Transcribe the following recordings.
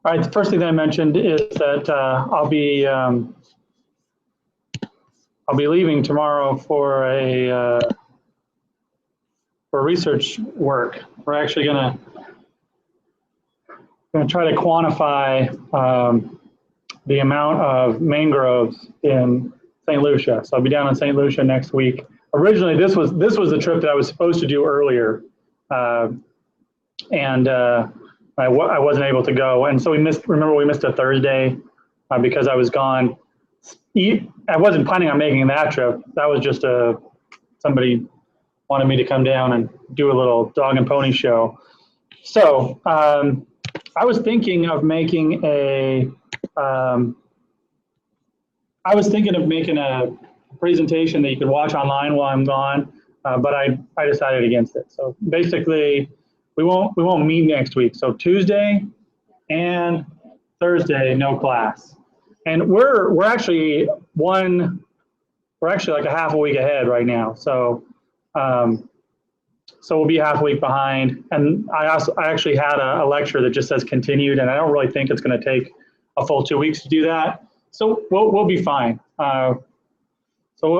All right, the first thing that I mentioned is that I'll be leaving tomorrow for research work. We're actually gonna try to quantify the amount of mangroves in St. Lucia. So I'll be down in St. Lucia next week. Originally, this was the trip that I was supposed to do earlier, and I wasn't able to go. And so we missed a Thursday because I was gone. I wasn't planning on making that trip. That was just somebody wanted me to come down and do a little dog and pony show. So I was thinking of making a presentation that you could watch online while I'm gone, but I decided against it. So basically, we won't meet next week. So Tuesday and Thursday, no class, and we're actually like a half a week ahead right now. So so we'll be half a week behind. And I actually had a lecture that just says continued, and I don't really think it's going to take a full 2 weeks to do that. So we'll be fine. So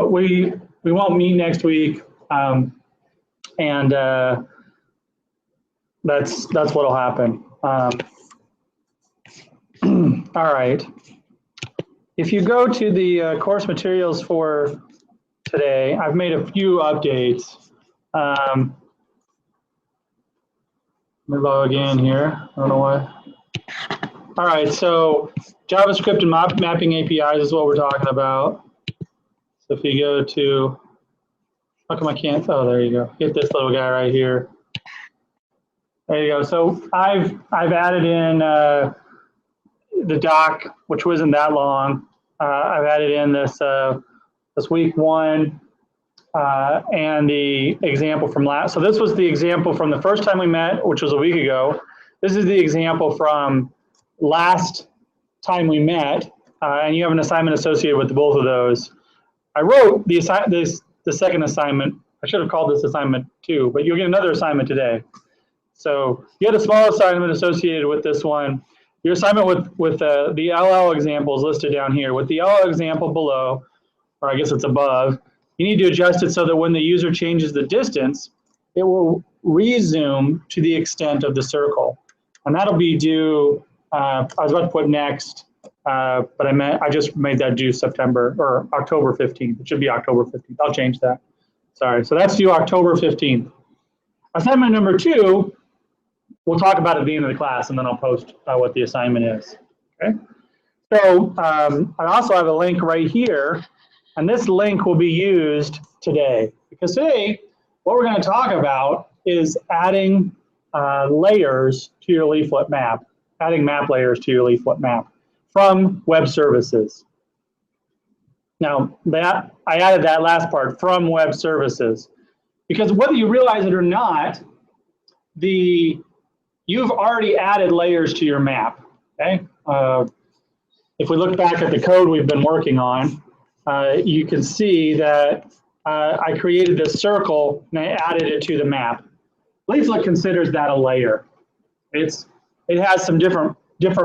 we won't meet next week, and that's what'll happen. All right. If you go to the course materials for today, I've made a few updates. Let me log in here. I don't know why. All right, so JavaScript and mapping APIs is what we're talking about. So if you go to, how come I can't? Oh, there you go. Get this little guy right here. There you go. So I've added in the doc, which wasn't that long. I've added in this week one and the example from last. So this was the example from the first time we met, which was a week ago. This is the example from last time we met, and you have an assignment associated with both of those. I wrote the second assignment. I should have called this assignment 2, but you'll get another assignment today. So you had a small assignment associated with this one. Your assignment with the LL example is listed down here. With the LL example below, or I guess it's above, you need to adjust it so that when the user changes the distance, it will rezoom to the extent of the circle. And that'll be due, I was about to put next, but I just made that due September or October 15th. It should be October 15th. I'll change that. Sorry. So that's due October 15th. Assignment number 2, we'll talk about at the end of the class, and then I'll post what the assignment is. Okay. So I also have a link right here, and this link will be used today, because today what we're going to talk about is adding layers to your leaflet map, adding map layers to your leaflet map from web services. Now that I added that last part, from web services, because whether you realize it or not, you've already added layers to your map. Okay. If we look back at the code we've been working on, you can see that I created this circle and I added it to the map. Leaflet considers that a layer. It has some different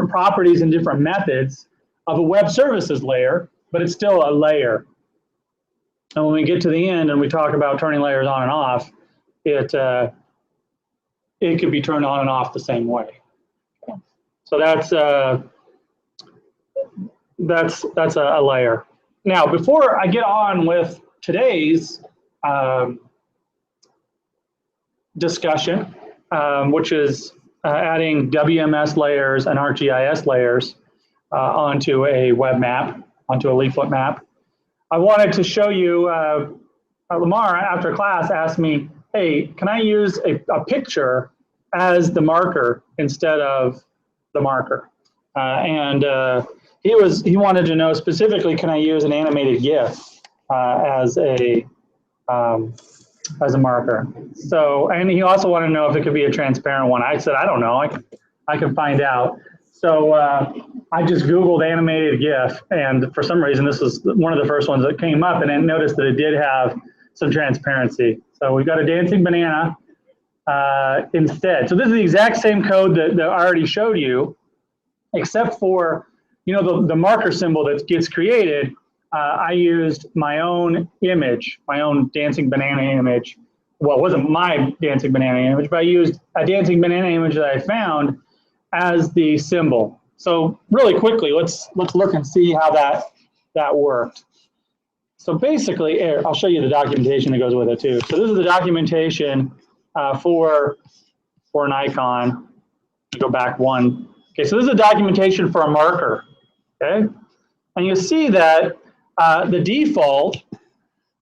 properties and different methods of a web services layer, but it's still a layer. And when we get to the end and we talk about turning layers on and off, it could be turned on and off the same way. So that's a layer. Now, before I get on with today's discussion, which is adding WMS layers and ArcGIS layers onto a web map, onto a leaflet map, I wanted to show you, Lamar, after class, asked me, hey, can I use a picture as the marker instead of the marker? He wanted to know specifically, can I use an animated GIF as a marker? So, and he also wanted to know if it could be a transparent one. I said, I don't know. I can find out. So I just Googled animated GIF, and for some reason, this was one of the first ones that came up, and I noticed that it did have some transparency. So we've got a dancing banana instead. So this is the exact same code that I already showed you, except for, you know, the marker symbol that gets created, I used my own image, my own dancing banana image. Well, it wasn't my dancing banana image, but I used a dancing banana image that I found as the symbol. So really quickly, let's look and see how that worked. So basically, I'll show you the documentation that goes with it too. So this is the documentation for an icon. Go back one. Okay, so this is the documentation for a marker. Okay, and you see that the default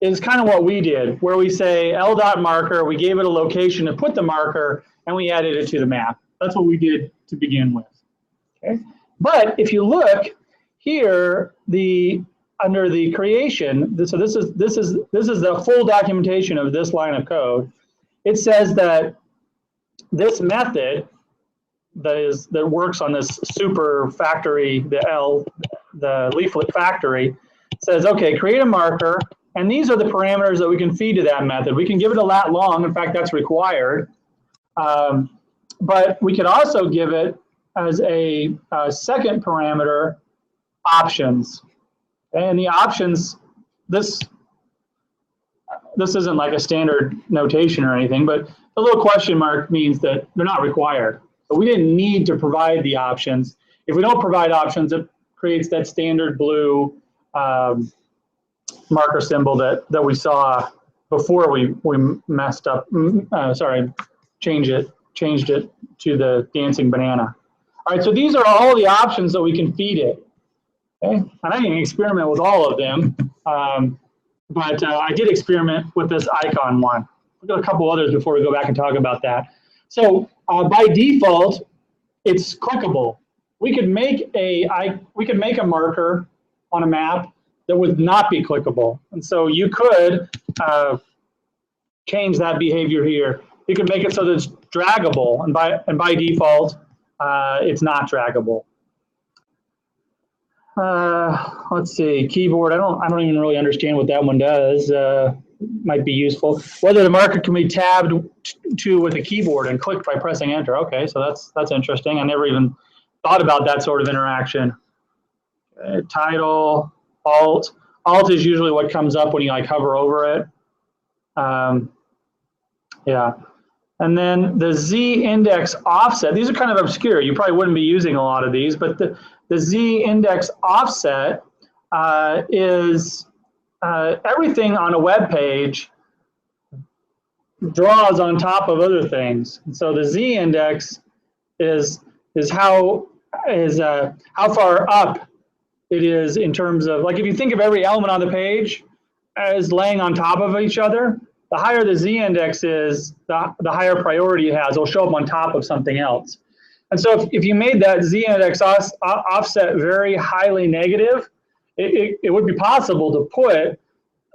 is kind of what we did, where we say l.marker, we gave it a location to put the marker, and we added it to the map. That's what we did to begin with. Okay, but if you look here, under the creation, so this is the full documentation of this line of code. It says that this method that works on this super factory, the leaflet factory, says, okay, create a marker, and these are the parameters that we can feed to that method. We can give it a lat long. In fact, that's required. But we could also give it as a second parameter options. And the options, this isn't like a standard notation or anything, but the little question mark means that they're not required. So we didn't need to provide the options. If we don't provide options, it creates that standard blue marker symbol that we saw before we messed up. Changed it to the dancing banana. All right, so these are all the options that we can feed it. Okay, and I didn't experiment with all of them, but I did experiment with this icon one. We've got a couple others before we go back and talk about that. So by default, it's clickable. We could make a marker on a map that would not be clickable, and so you could change that behavior here. You can make it so that it's draggable, and by default, it's not draggable. Let's see, keyboard. I don't even really understand what that one does. Might be useful. Whether the marker can be tabbed to with a keyboard and clicked by pressing enter. Okay, so that's interesting. I never even thought about that sort of interaction. Title, alt. Alt is usually what comes up when you like hover over it. Yeah. And then the Z index offset, these are kind of obscure. You probably wouldn't be using a lot of these, but the Z index offset is everything on a web page draws on top of other things. And so the Z index is how far up it is in terms of, like, if you think of every element on the page as laying on top of each other, the higher the Z index is, the higher priority it has. It'll show up on top of something else. And so if you made that Z index offset very highly negative, it would be possible to put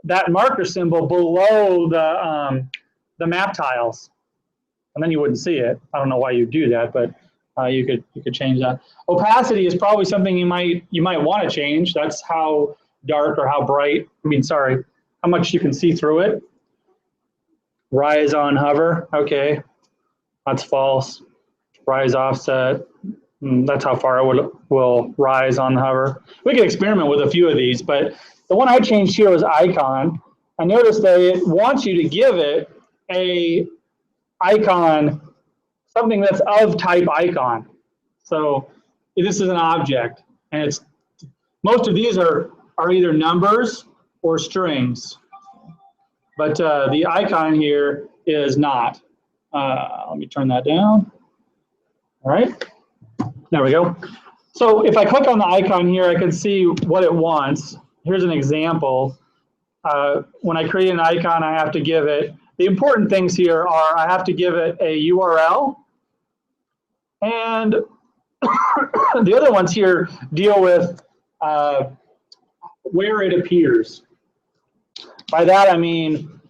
that marker symbol below the map tiles, and then you wouldn't see it. I don't know why you do that, but you could change that. Opacity is probably something you might want to change. That's how dark or how bright. How much you can see through it. Rise on hover. Okay, that's false. Rise offset. That's how far it will rise on hover. We can experiment with a few of these, but the one I changed here was icon. I noticed that it wants you to give it a icon, something that's of type icon. So this is an object, and most of these are either numbers or strings. But the icon here is not. Let me turn that down. All right, there we go. So if I click on the icon here, I can see what it wants. Here's an example. When I create an icon, I have to give it, the important things here are I have to give it a URL, and the other ones here deal with where it appears. By that I mean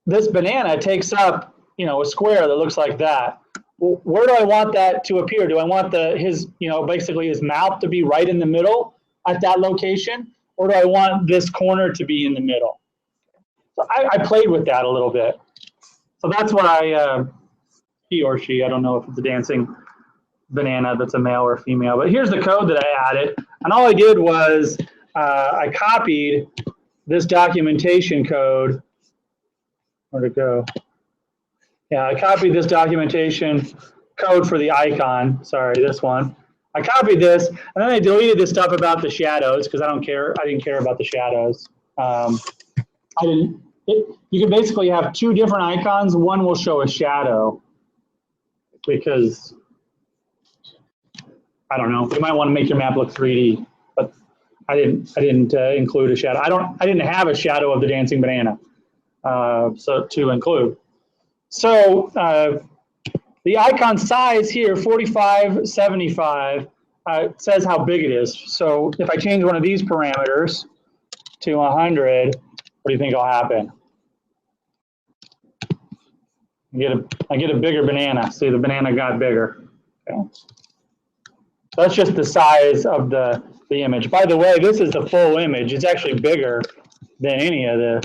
this banana takes up a square that looks like that. Well, where do I want that to appear? Do I want basically his mouth to be right in the middle at that location, or do I want this corner to be in the middle? So I played with that a little bit. So that's what I he or she. I don't know if it's a dancing banana that's a male or female. But here's the code that I added. And all I did was I copied this documentation code. Where'd it go? Yeah, I copied this documentation code for the icon. Sorry, this one. I copied this, and then I deleted this stuff about the shadows because I don't care. I didn't care about the shadows. You can basically have two different icons. One will show a shadow because I don't know. You might want to make your map look 3D, but I didn't include a shadow. I didn't have a shadow of the dancing banana, so to include. So the icon size here, 4575, says how big it is. So if I change one of these parameters to 100, what do you think will happen? I get a bigger banana. See, the banana got bigger. Okay. That's just the size of the image. By the way, this is the full image. It's actually bigger than any of this.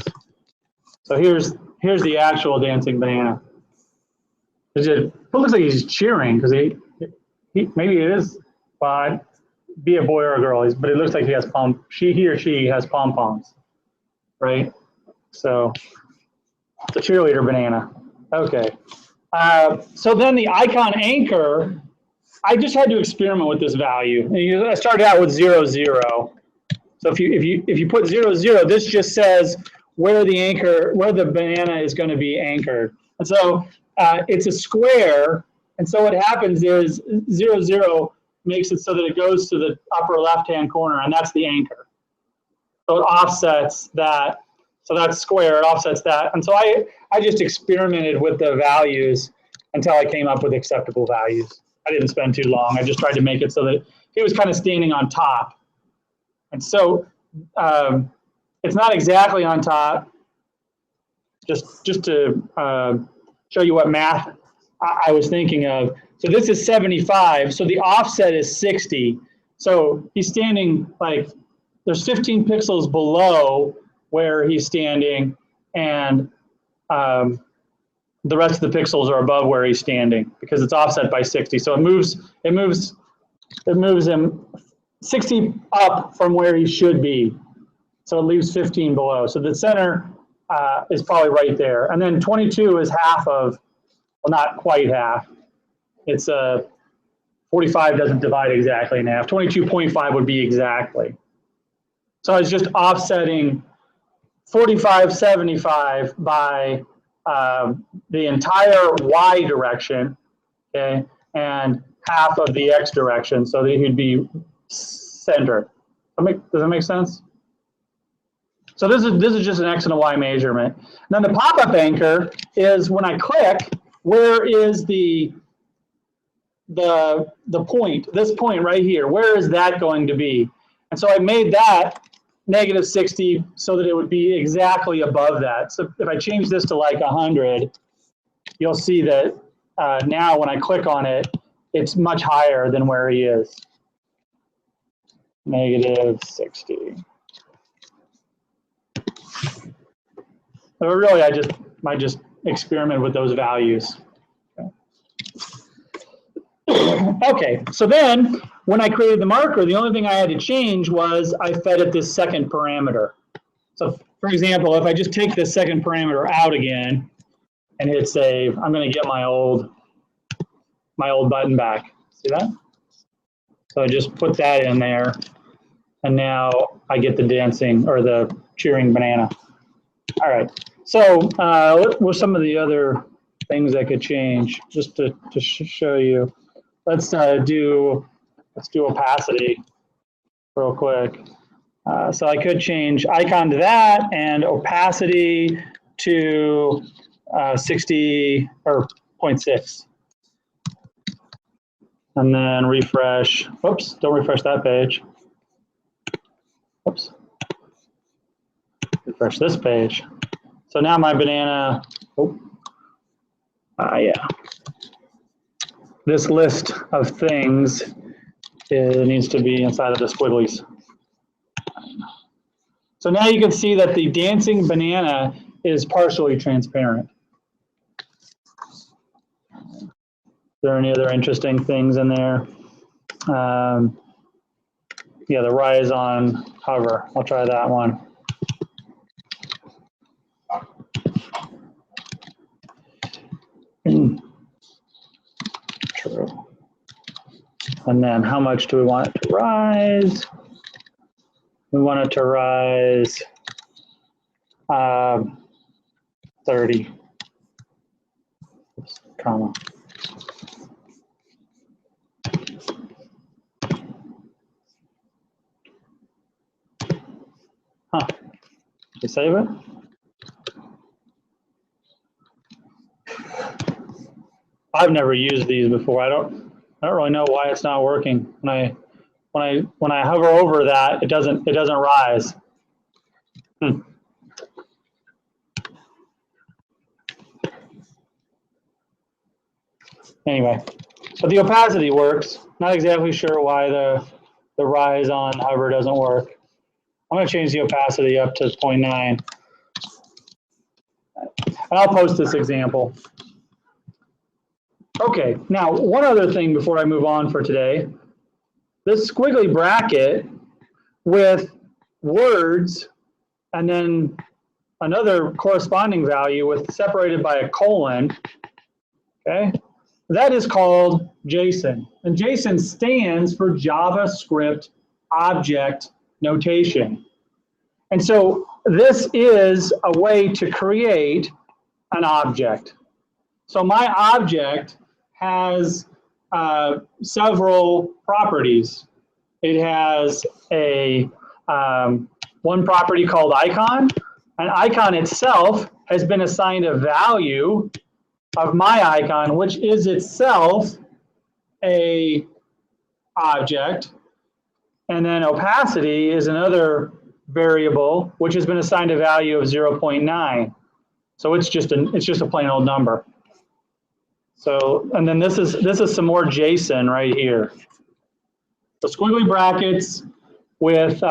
So here's the actual dancing banana. It looks like he's cheering because he maybe it is, well, be a boy or a girl, but it looks like he has he or she has pom-poms, right? So it's a cheerleader banana. Okay. So then the icon anchor, I just had to experiment with this value. And I started out with 0, 0. So if you put 0, 0, this just says where the banana is going to be anchored. And so it's a square, and so what happens is 0, 0 makes it so that it goes to the upper left-hand corner, and that's the anchor. So it offsets that. So that's square, it offsets that. And so I just experimented with the values until I came up with acceptable values. I didn't spend too long. I just tried to make it so that he was kind of standing on top. And so it's not exactly on top. Just to show you what math I was thinking of. So this is 75, so the offset is 60. So he's standing like, there's 15 pixels below where he's standing, and the rest of the pixels are above where he's standing because it's offset by 60. So it moves him 60 up from where he should be. So it leaves 15 below. So the center is probably right there. And then 22 is half of, well, not quite half. It's 45 doesn't divide exactly in half. 22.5 would be exactly. So it's just offsetting 4575 by the entire y direction, okay, and half of the x direction, so that he'd be centered. Does that make sense? So this is just an x and a y measurement. And then the pop-up anchor is when I click, where is the point? This point right here. Where is that going to be? And so I made that -60 so that it would be exactly above that. So if I change this to like 100, you'll see that now when I click on it, it's much higher than where he is. -60. So really, I just experiment with those values. Okay, so then when I created the marker, the only thing I had to change was I fed it this second parameter. So for example, if I just take this second parameter out again and hit save, I'm going to get my old button back. See that? So I just put that in there, and now I get the dancing or the cheering banana. All right. So what were some of the other things I could change just to show you? Let's do opacity real quick. So I could change icon to that and opacity to 60 or 0.6. And then refresh. Oops, don't refresh that page. Oops. Refresh this page. So now my banana, yeah. This list of things needs to be inside of the squigglies. So now you can see that the dancing banana is partially transparent. there any other interesting things in there? Yeah, the rise on hover. I'll try that one. True. And then how much do we want it to rise? We want it to rise 30, comma. Huh, you save it? I've never used these before. I don't really know why it's not working. When I hover over that, it doesn't rise. Anyway, but the opacity works. Not exactly sure why the rise on hover doesn't work. I'm going to change the opacity up to 0.9. And I'll post this example. Okay, now one other thing before I move on for today. This squiggly bracket with words and then another corresponding value with separated by a colon, okay? That is called JSON. And JSON stands for JavaScript Object Notation. And so this is a way to create an object. So my object has several properties. It has a one property called icon. An icon itself has been assigned a value of my icon, which is itself a object. And then opacity is another variable, which has been assigned a value of 0.9. So it's just a plain old number. So, and then this is some more JSON right here. So squiggly brackets with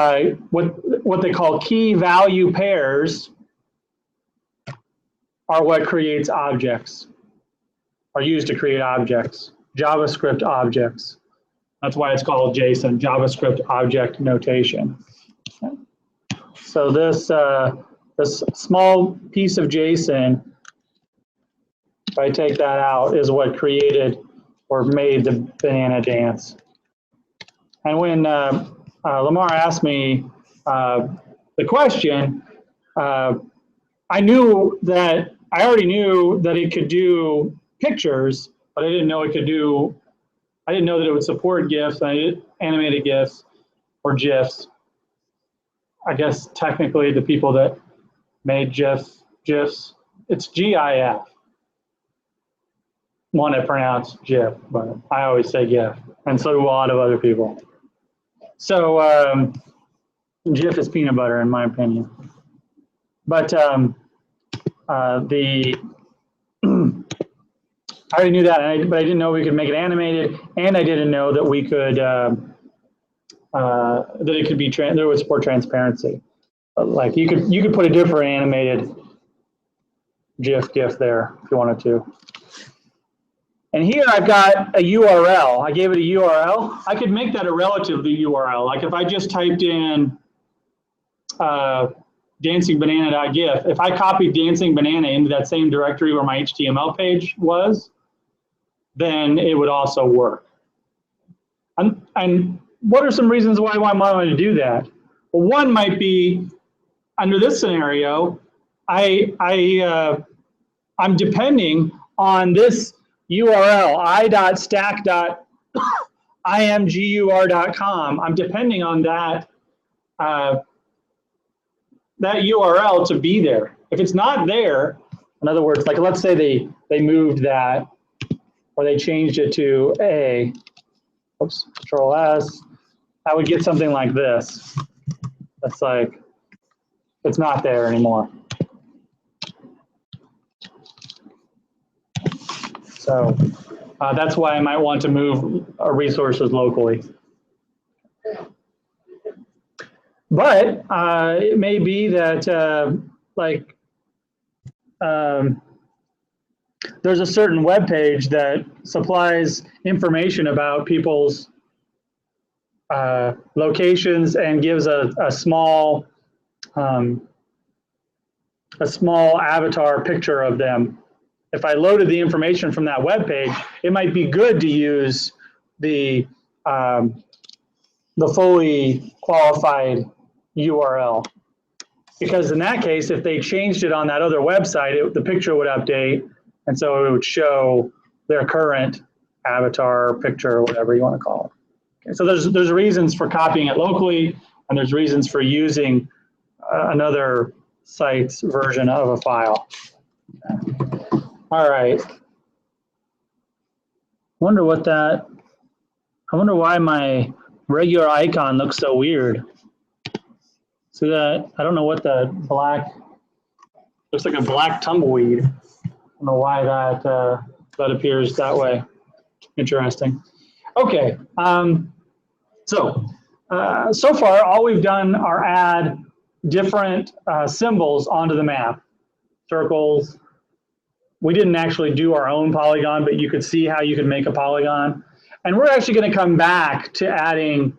what they call key value pairs are what creates objects, are used to create objects, JavaScript objects. That's why it's called JSON, JavaScript Object Notation. Okay. So this small piece of JSON, if I take that out, is what created or made the banana dance. And when Lamar asked me the question, I already knew that it could do pictures, but I didn't know that it would support GIFs, animated GIFs or GIFs. I guess technically the people that made GIFs, it's GIF. Want to pronounce GIF, but I always say GIF, and so do a lot of other people. So GIF is peanut butter, in my opinion. But I already knew that, but I didn't know we could make it animated, and I didn't know that we could that it could be there would support transparency. But like you could put a different animated GIF there if you wanted to. And here I've got a URL. I gave it a URL. I could make that a relative URL. Like if I just typed in dancingbanana.gif, if I copied dancing banana into that same directory where my HTML page was, then it would also work. And what are some reasons why I might want to do that? Well, one might be, under this scenario, I'm depending on this URL, i.stack.imgur.com. I'm depending on that that URL to be there. If it's not there, in other words, like let's say they moved that, or they changed it to a, oops, Control S, I would get something like this. That's like, it's not there anymore. So that's why I might want to move resources locally. But it may be that there's a certain web page that supplies information about people's locations and gives a small avatar picture of them. If I loaded the information from that web page, it might be good to use the fully qualified URL, because in that case, if they changed it on that other website, the picture would update, and so it would show their current avatar picture or whatever you want to call it. Okay, so there's reasons for copying it locally, and there's reasons for using another site's version of a file. Okay. All right. I wonder why my regular icon looks so weird. See that? I don't know what the black, looks like a black tumbleweed. I don't know why that appears that way. Interesting. Okay. So far, all we've done are add different symbols onto the map. Circles. We didn't actually do our own polygon, but you could see how you could make a polygon. And we're actually going to come back to adding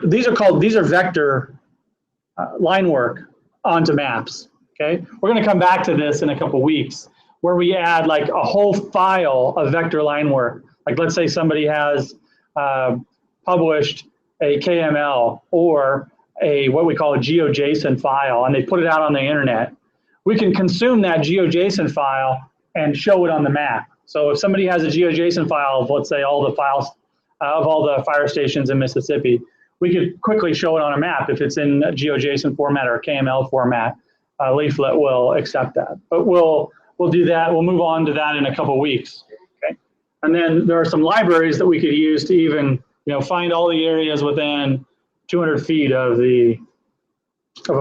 these are vector line work onto maps. Okay, we're going to come back to this in a couple weeks, where we add like a whole file of vector line work. Like let's say somebody has published a KML or what we call a GeoJSON file, and they put it out on the internet. We can consume that GeoJSON file and show it on the map. So if somebody has a GeoJSON file of, let's say, all the files of all the fire stations in Mississippi, we could quickly show it on a map if it's in a GeoJSON format or a KML format. Leaflet will accept that. But we'll do that. We'll move on to that in a couple weeks. Okay. And then there are some libraries that we could use to even find all the areas within 200 feet of a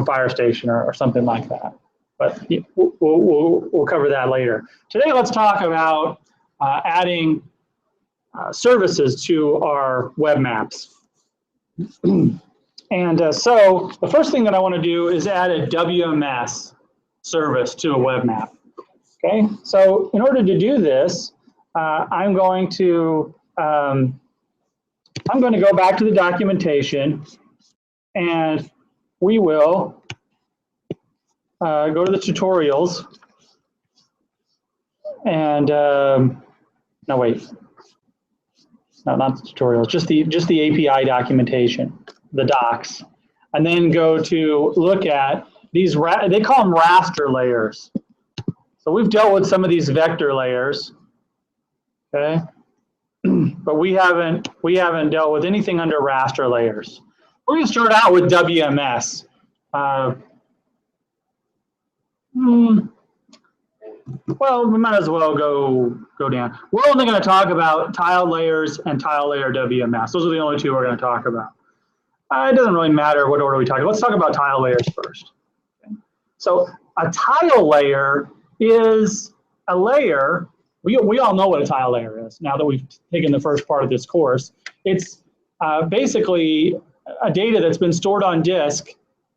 fire station or something like that. But we'll cover that later. Today, let's talk about adding services to our web maps. And so the first thing that I want to do is add a WMS service to a web map. Okay, so in order to do this, I'm going to go back to the documentation, and we will go to the tutorials, and no, wait, no, not the tutorials, just the API documentation, the docs, and then go to look at these. They call them raster layers. So we've dealt with some of these vector layers, okay, but we haven't dealt with anything under raster layers. We're going to start out with WMS. Well, we might as well go down. We're only going to talk about tile layers and tile layer WMS. Those are the only two we're going to talk about. It doesn't really matter what order we talk about. Let's talk about tile layers first. Okay. So a tile layer is a layer. We all know what a tile layer is now that we've taken the first part of this course. It's basically a data that's been stored on disk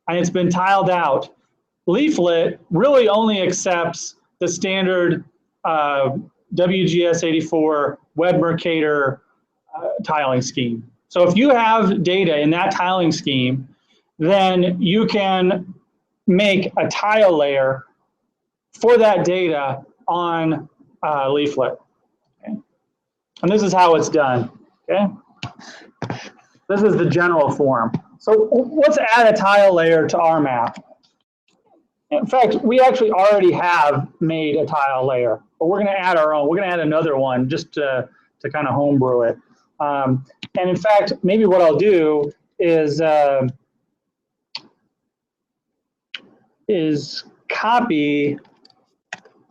and it's been tiled out. Leaflet really only accepts the standard WGS84 Web Mercator tiling scheme. So if you have data in that tiling scheme, then you can make a tile layer for that data on Leaflet. Okay? And this is how it's done. Okay? This is the general form. So let's add a tile layer to our map. In fact, we actually already have made a tile layer, but we're going to add our own. We're going to add another one just to kind of homebrew it. And in fact, maybe what I'll do is copy.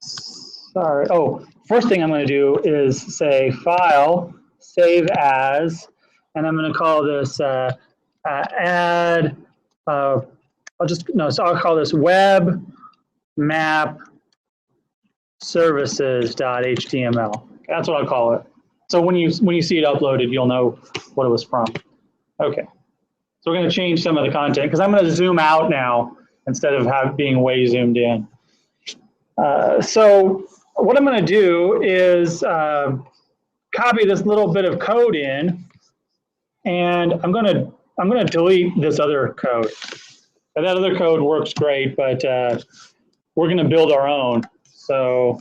Sorry. Oh, first thing I'm going to do is say File, Save As, and I'm going to call this add. So I'll call this web map services.html. That's what I'll call it. So when you see it uploaded, you'll know what it was from. Okay. So we're going to change some of the content because I'm going to zoom out now instead of being way zoomed in. So what I'm going to do is copy this little bit of code in, and I'm going to delete this other code. And that other code works great, but we're going to build our own. So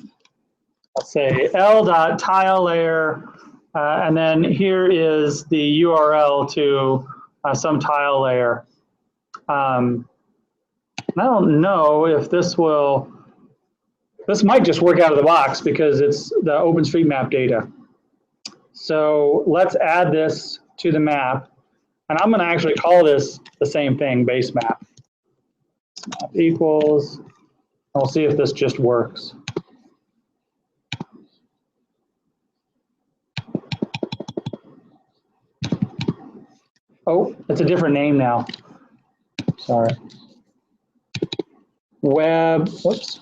I'll say l.tilelayer, and then here is the URL to some tile layer. I don't know if this might just work out of the box because it's the OpenStreetMap data. So let's add this to the map. And I'm going to actually call this the same thing, base map. Map equals, and we'll see if this just works. Oh, it's a different name now. Sorry. Web, whoops.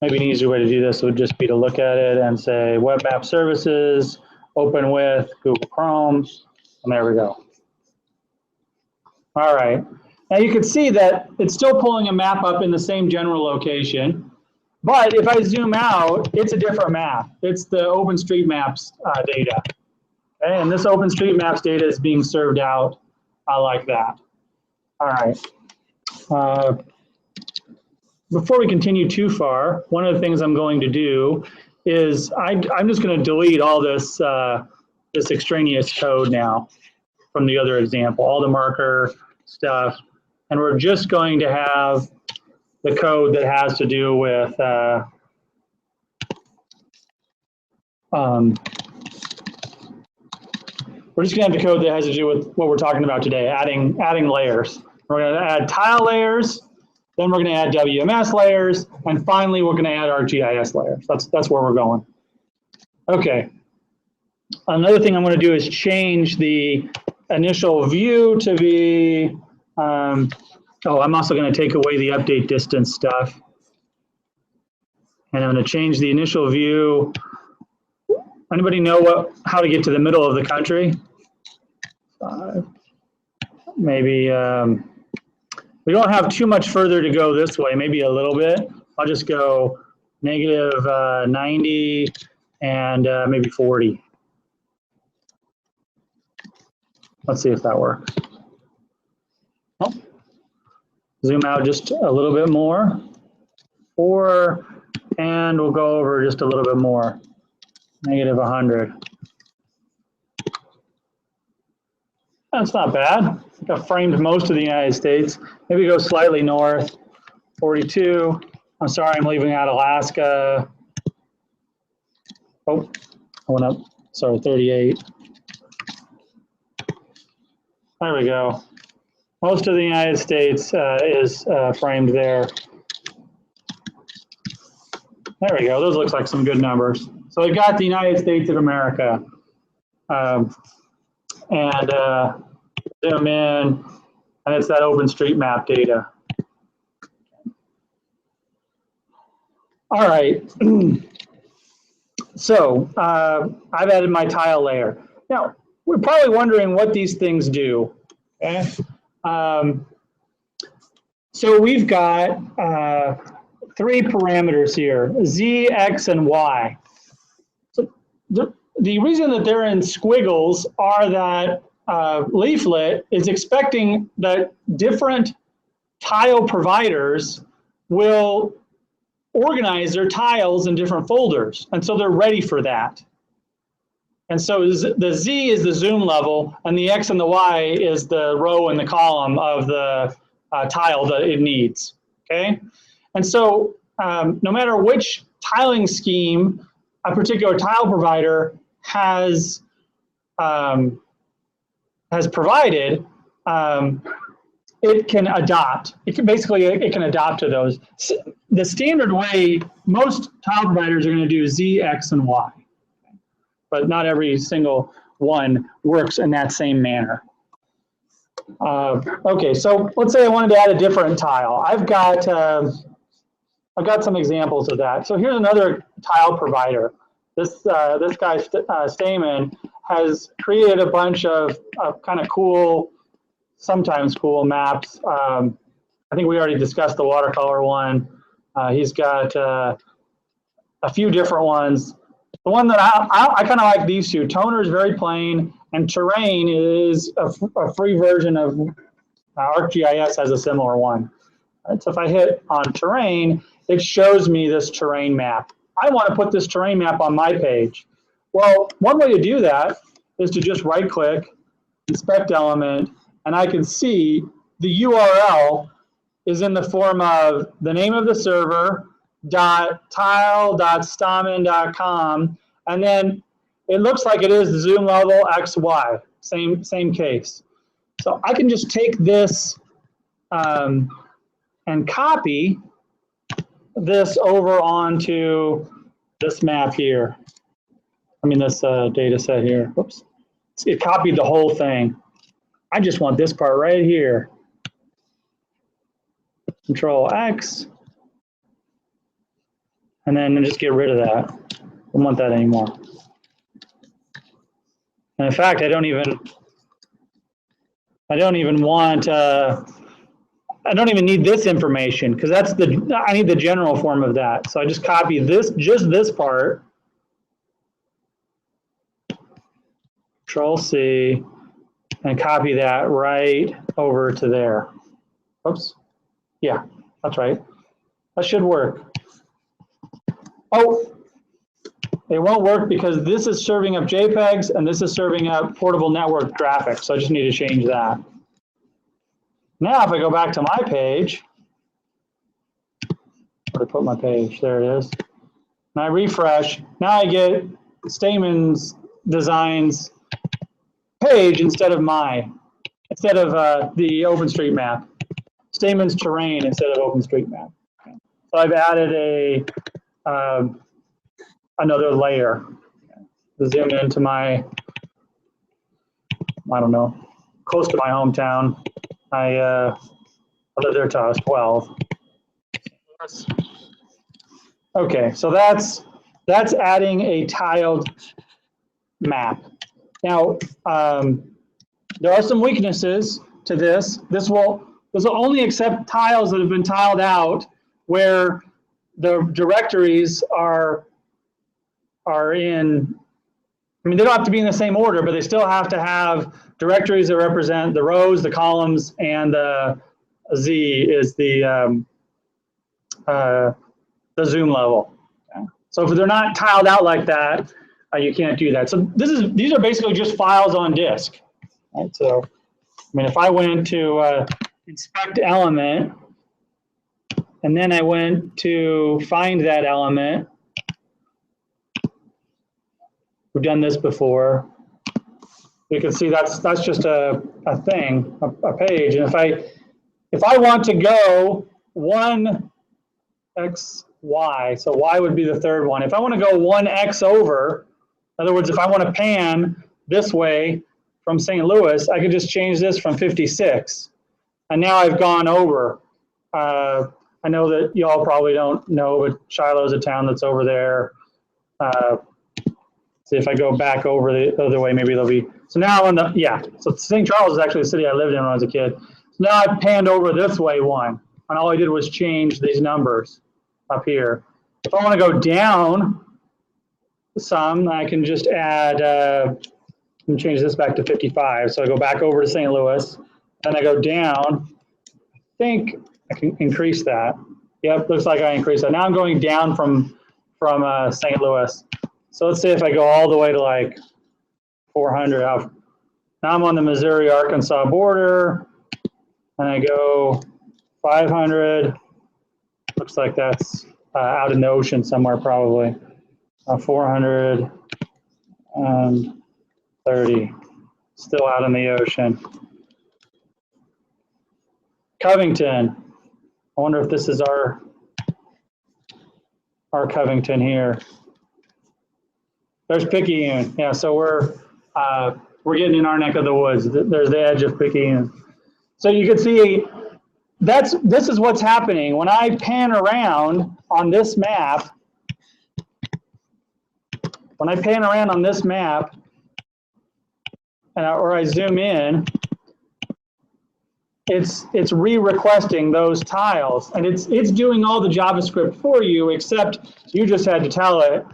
Maybe an easier way to do this would just be to look at it and say Web Map Services, open with Google Chrome, and there we go. All right. Now you can see that it's still pulling a map up in the same general location, but if I zoom out, it's a different map. It's the OpenStreetMaps data. Okay, and this OpenStreetMaps data is being served out like that. All right. Before we continue too far, one of the things I'm going to do is I'm just going to delete all this this extraneous code now from the other example, all the marker stuff, and we're just going to have the code that has to do with we're just going to have the code that has to do with what we're talking about today, adding layers. We're going to add tile layers, then we're going to add WMS layers, and finally we're going to add our GIS layers. That's where we're going. Okay. Another thing I'm going to do is change the initial view to be, oh, I'm also going to take away the update distance stuff. And I'm going to change the initial view. Anybody know how to get to the middle of the country? Maybe we don't have too much further to go this way, maybe a little bit. I'll just go negative 90 and maybe 40. Let's see if that works. Oh. Zoom out just a little bit more. 4, and we'll go over just a little bit more. Negative 100. That's not bad. I think I've framed most of the United States. Maybe go slightly north. 42. I'm sorry, I'm leaving out Alaska. Oh, I went up. Sorry, 38. There we go. Most of the United States is framed there. There we go. Those looks like some good numbers. So we got the United States of America. And zoom in, and it's that OpenStreetMap data. All right. So I've added my tile layer. Now, we're probably wondering what these things do. Okay? So we've got 3 parameters here, Z, X, and Y. So the reason that they're in squiggles are that Leaflet is expecting that different tile providers will organize their tiles in different folders, and so they're ready for that. And so the Z is the zoom level, and the X and the Y is the row and the column of the tile that it needs, okay? And so no matter which tiling scheme a particular tile provider has provided, it can adopt. It can adopt to those. The standard way most tile providers are going to do Z, X, and Y, but not every single one works in that same manner. Okay, so let's say I wanted to add a different tile. I've got some examples of that. So here's another tile provider. This guy Stamen has created a bunch of kind of cool, sometimes cool maps I think we already discussed the watercolor one. He's got a few different ones. The one that I kind of like these two. Toner is very plain, and Terrain is a free version of ArcGIS has a similar one. Right, so if I hit on Terrain, it shows me this terrain map. I want to put this terrain map on my page. Well, one way to do that is to just right-click, inspect element, and I can see the URL is in the form of the name of the server, .tile.stamen.com, and then it looks like it is the zoom level XY, same case. So I can just take this and copy this over onto this map here. I mean this data set here. Whoops. It copied the whole thing. I just want this part right here. Control X. And then just get rid of that. I don't want that anymore. And in fact, I don't even want I don't even need this information because I need the general form of that. So I just copy just this part. Control C and copy that right over to there. Oops. Yeah, that's right. That should work. Oh, it won't work because this is serving up JPEGs and this is serving up portable network graphics. So I just need to change that. Now, if I go back to my page, where did I put my page? There it is. And I refresh. Now I get Stamen's Designs page instead of the OpenStreetMap. Stamen's Terrain instead of OpenStreetMap. So I've added another layer. Zoom into my, I don't know, close to my hometown. I lived there till I was 12. Okay, so that's adding a tiled map. Now, there are some weaknesses to this. This will only accept tiles that have been tiled out where the directories are in, I mean, they don't have to be in the same order, but they still have to have directories that represent the rows, the columns, and the Z is the zoom level. Okay. So if they're not tiled out like that, you can't do that. So these are basically just files on disk. Right? So, I mean, if I went to inspect element, and then I went to find that element, we've done this before. You can see that's just a thing, a page. And if I want to go 1XY, so Y would be the third one. If I want to go 1X over, in other words, if I want to pan this way from St. Louis, I could just change this from 56. And now I've gone over. I know that y'all probably don't know, but Shiloh's a town that's over there. See if I go back over the other way, maybe there'll be. So now on the, yeah, so St. Charles is actually a city I lived in when I was a kid. So now I've panned over this way one, and all I did was change these numbers up here. If I want to go down some, I can just add, and change this back to 55. So I go back over to St. Louis, then I go down. I think I can increase that. Yep, looks like I increased that. Now I'm going down from St. Louis. So let's say if I go all the way to like 400, now I'm on the Missouri-Arkansas border, and I go 500. Looks like that's out in the ocean somewhere probably. 430, still out in the ocean. Covington, I wonder if this is our Covington here. There's Picayune. Yeah, so we're getting in our neck of the woods. There's the edge of Picayune. So you can see this is what's happening when I pan around on this map. When I pan around on this map, or I zoom in, it's re-requesting those tiles, and it's doing all the JavaScript for you, except you just had to tell it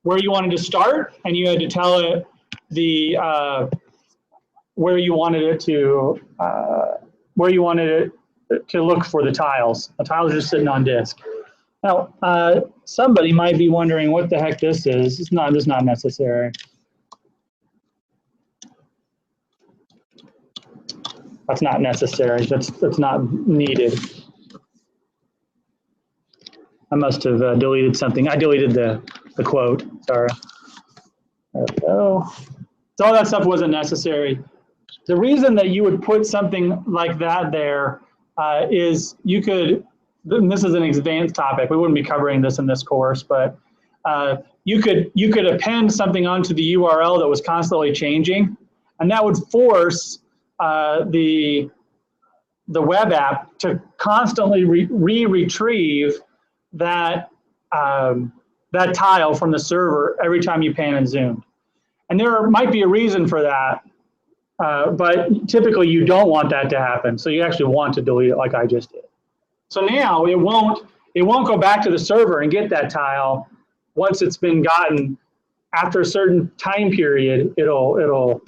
where you wanted to start, and you had to tell it the where you wanted it to look for the tiles. The tiles are just sitting on disk. Now, somebody might be wondering what the heck this is. It's not necessary. That's not necessary. That's not needed. I must have deleted something. I deleted the quote. Sorry. There we go. So all that stuff wasn't necessary. The reason that you would put something like that there is you could. And this is an advanced topic. We wouldn't be covering this in this course, but you could append something onto the URL that was constantly changing, and that would force the web app to constantly retrieve that that tile from the server every time you pan and zoom. And there might be a reason for that, but typically you don't want that to happen. So you actually want to delete it like I just did. So now it won't go back to the server and get that tile once it's been gotten. After a certain time period, it'll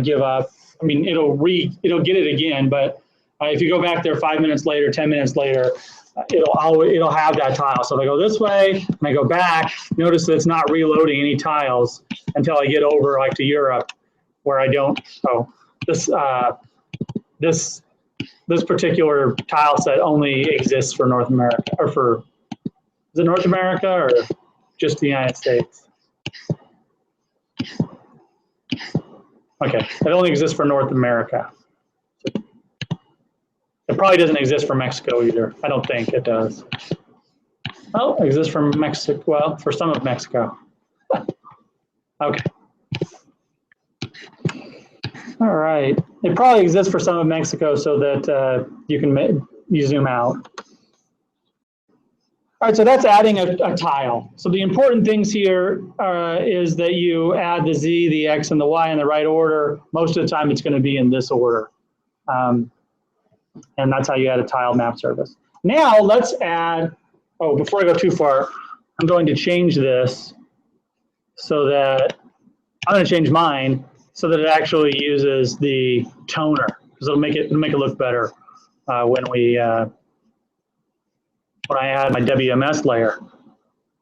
give up. I mean, it'll get it again, but if you go back there 5 minutes later, 10 minutes later, it'll have that tile. So if I go this way and I go back, notice that it's not reloading any tiles until I get over like to Europe, where I don't. So this particular tile set only exists for North America, or is it North America or just the United States? Okay, it only exists for North America. It probably doesn't exist for Mexico either. I don't think it does. Oh, it exists for Mexico, well, for some of Mexico. Okay. All right. It probably exists for some of Mexico so that you zoom out. All right, so that's adding a tile. So the important things here is that you add the Z, the X, and the Y in the right order. Most of the time it's going to be in this order. And that's how you add a tile map service. Now let's add, oh, before I go too far, I'm going to change this so that, I'm going to change mine so that it actually uses the toner, because it'll make it look better when I add my WMS layer,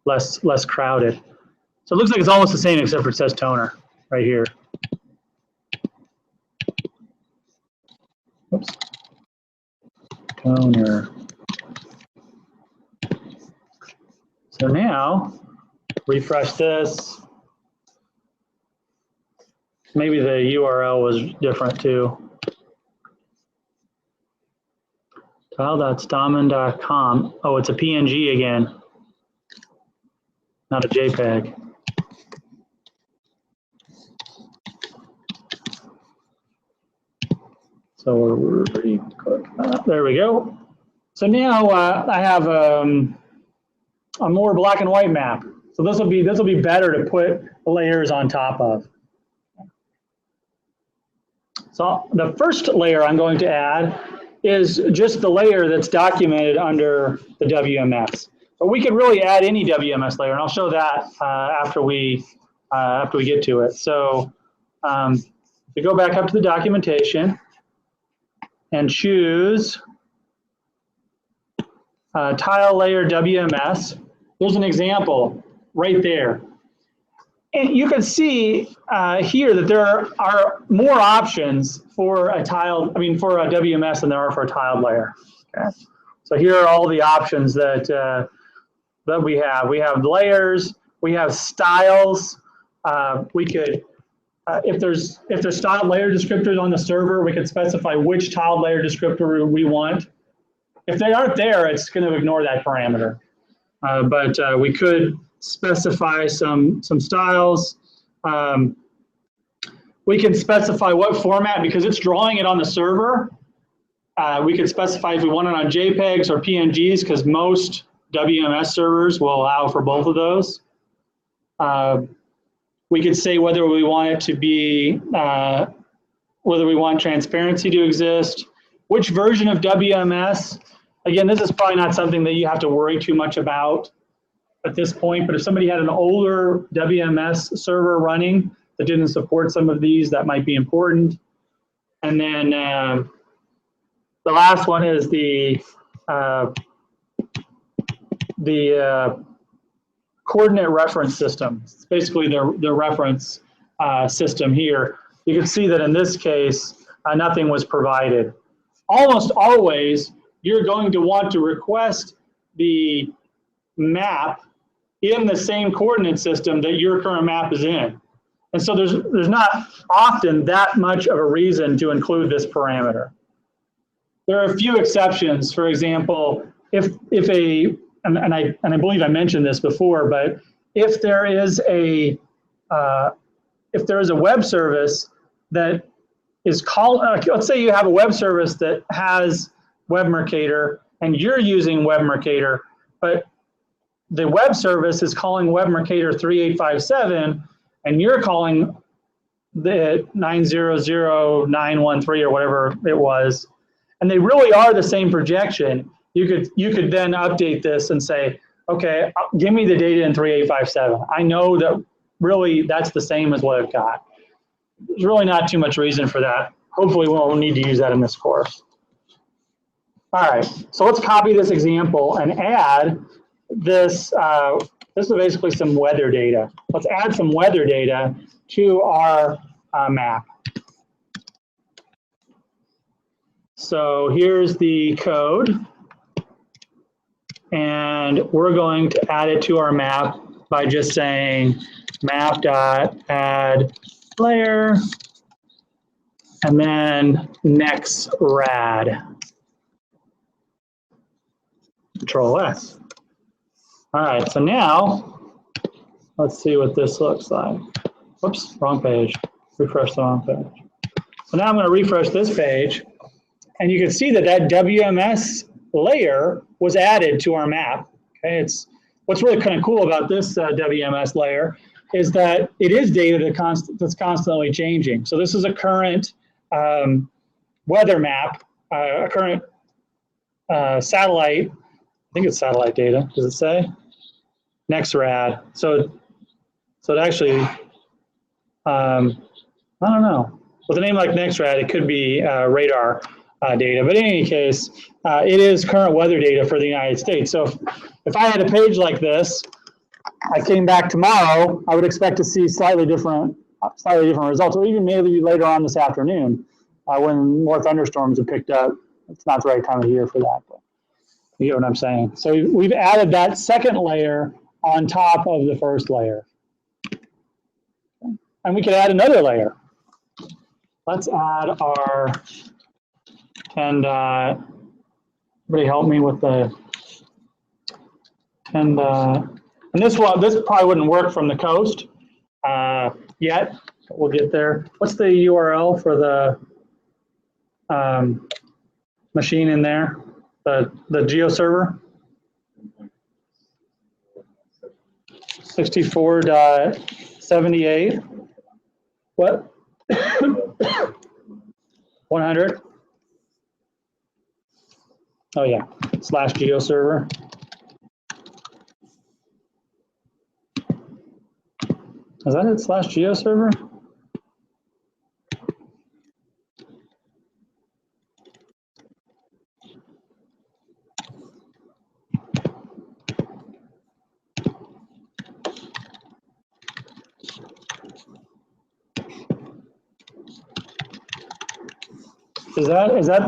less crowded. So it looks like it's almost the same except for it says toner right here. Oops. Toner. So now, refresh this. Maybe the URL was different too. Tile.stamen.com. Oh, it's a PNG again, not a JPEG. So we're there we go. So now I have a more black and white map. So this will be better to put layers on top of. So the first layer I'm going to add is just the layer that's documented under the WMS. But we could really add any WMS layer, and I'll show that after we get to it. So we go back up to the documentation and choose tile layer WMS. There's an example right there. And you can see here that there are more options for a WMS than there are for a tiled layer. Okay. So here are all the options that we have. We have layers, we have styles. We could, if there's styled layer descriptors on the server, we could specify which tiled layer descriptor we want. If they aren't there, it's going to ignore that parameter. But we could specify some styles. We can specify what format, because it's drawing it on the server. We could specify if we want it on JPEGs or PNGs, because most WMS servers will allow for both of those. We could say whether we want it to be, whether we want transparency to exist, Which version of WMS? Again, this is probably not something that you have to worry too much about at this point, but if somebody had an older WMS server running that didn't support some of these, that might be important. And then the last one is the coordinate reference system. It's basically the reference system here. You can see that in this case, nothing was provided. Almost always, you're going to want to request the map in the same coordinate system that your current map is in. And so there's not often that much of a reason to include this parameter. There are a few exceptions. For example, if I believe I mentioned this before, but if there is a web service that is called, let's say you have a web service that has Web Mercator and you're using Web Mercator, but the web service is calling Web Mercator 3857 and you're calling the 900.913 or whatever it was, and they really are the same projection, you could then update this and say, okay, give me the data in 3857. I know that really that's the same as what I've got. There's really not too much reason for that. Hopefully we won't need to use that in this course. All right, so let's copy this example and add this. This is basically some weather data. Let's add some weather data to our map. So here's the code. And we're going to add it to our map by just saying map.add layer and then next rad. Control S. All right, so now let's see what this looks like. Whoops, wrong page. Refresh the wrong page. So now I'm going to refresh this page, and you can see that that WMS layer was added to our map. Okay, it's what's really kind of cool about this WMS layer is that it is data that's constantly changing. So this is a current weather map, a current satellite. I think it's satellite data. Does it say? NextRad. So it actually, I don't know. With a name like NextRad, it could be radar data. But in any case, it is current weather data for the United States. So if I had a page like this, I came back tomorrow, I would expect to see slightly different results, or even maybe later on this afternoon when more thunderstorms have picked up. It's not the right time of year for that, but you get what I'm saying. So we've added that second layer on top of the first layer. And we could add another layer. Let's add our 10 dot. Somebody help me with the 10 dot. And this probably wouldn't work from the coast yet, but we'll get there. What's the URL for the machine in there? The geo server? 64.78. What? 100? Oh yeah, /geo server. Is that it, /geo server?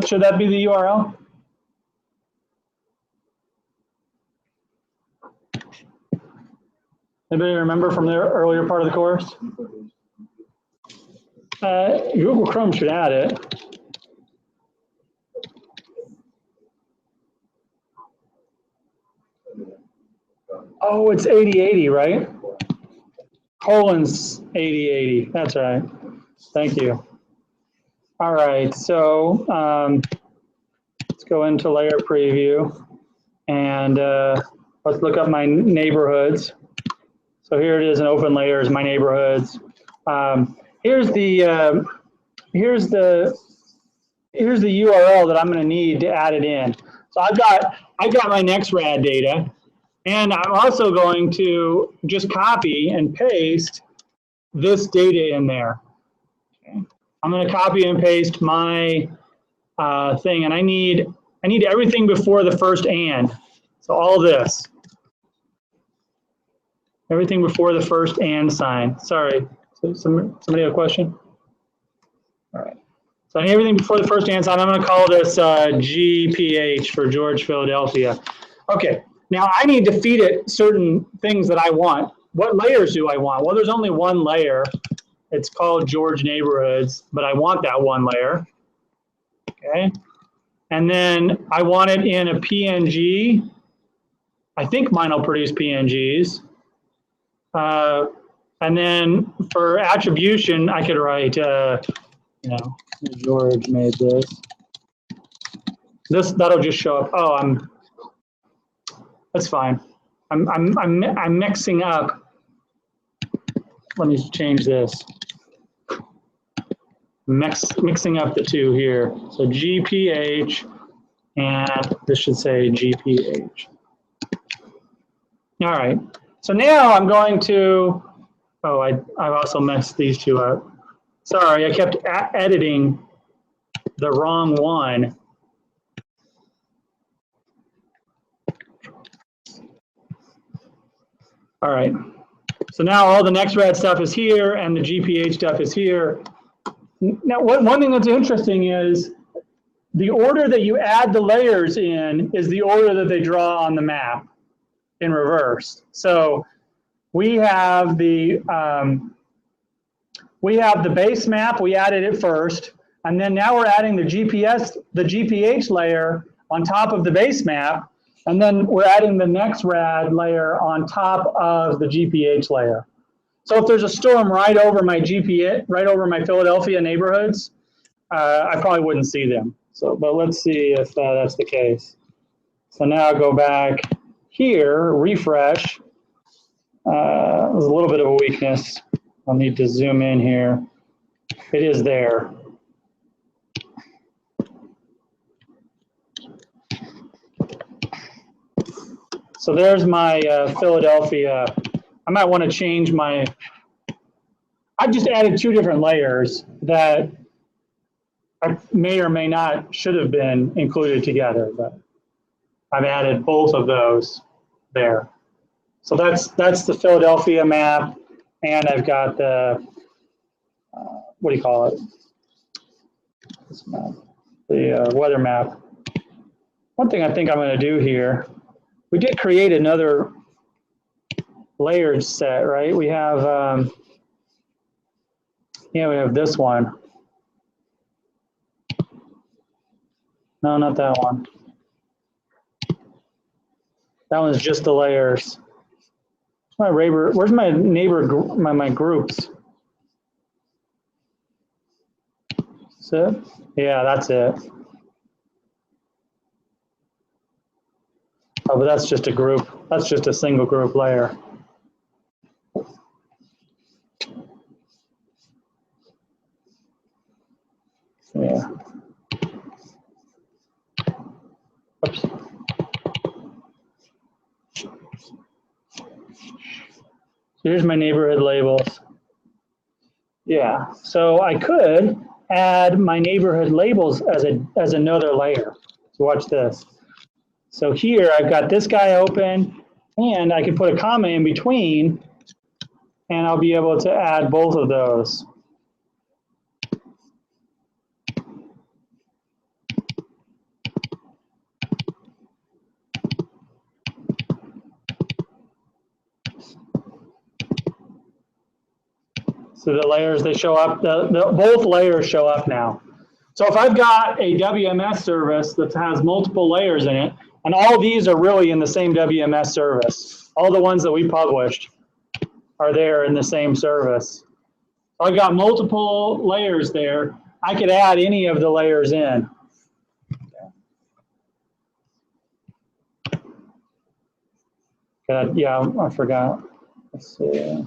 Should that be the URL? Anybody remember from the earlier part of the course? Google Chrome should add it. Oh, it's 8080, right? Colons 8080. That's right. Thank you. All right, so let's go into layer preview and let's look up my neighborhoods. So here it is, an open layer is my neighborhoods. Here's the here's the URL that I'm going to need to add it in. So I've got my NextRad data, and I'm also going to just copy and paste this data in there. Okay. I'm going to copy and paste my thing, and I need everything before the first and. So all this, everything before the first and sign. Sorry, somebody have a question? All right. So I need everything before the first and sign. I'm going to call this GPH for George Philadelphia. Okay. Now I need to feed it certain things that I want. What layers do I want? Well, there's only one layer. It's called George Neighborhoods, but I want that one layer. Okay. And then I want it in a PNG. I think mine will produce PNGs. And then for attribution, I could write, you know, George made this. That'll just show up. Oh, that's fine. I'm mixing up. Let me change this. Mixing up the two here. So GPH, and this should say GPH. All right. So now I'm going to, oh, I've also messed these two up. Sorry, I kept editing the wrong one. All right. So now all the NextRad stuff is here and the GPH stuff is here. Now, one thing that's interesting is the order that you add the layers in is the order that they draw on the map in reverse. So we have the base map, we added it first, and then now we're adding the GPH layer on top of the base map, and then we're adding the NextRad layer on top of the GPH layer. So if there's a storm right over my GPH, right over my Philadelphia neighborhoods, I probably wouldn't see them. So, but let's see if that's the case. So now I'll go back here, refresh. There's a little bit of a weakness. I'll need to zoom in here. It is there. So there's my Philadelphia. I might want to change my, I've just added two different layers that I may or may not should have been included together, but I've added both of those there. So that's the Philadelphia map, and I've got the, what do you call it? This map, the weather map. One thing I think I'm going to do here, we did create another layered set, right? We have, yeah, we have this one. No, not that one. That one's just the layers. Where's my neighbor, my groups? Is it? Yeah, that's it. Oh, but that's just a group. That's just a single group layer. Yeah. Oops. Here's my neighborhood labels. Yeah, so I could add my neighborhood labels as another layer. So watch this. So here I've got this guy open, and I can put a comma in between, and I'll be able to add both of those. So the layers, they show up, both layers show up now. So if I've got a WMS service that has multiple layers in it, and all these are really in the same WMS service, all the ones that we published are there in the same service. So I've got multiple layers there. I could add any of the layers in. Yeah, I forgot. Let's see.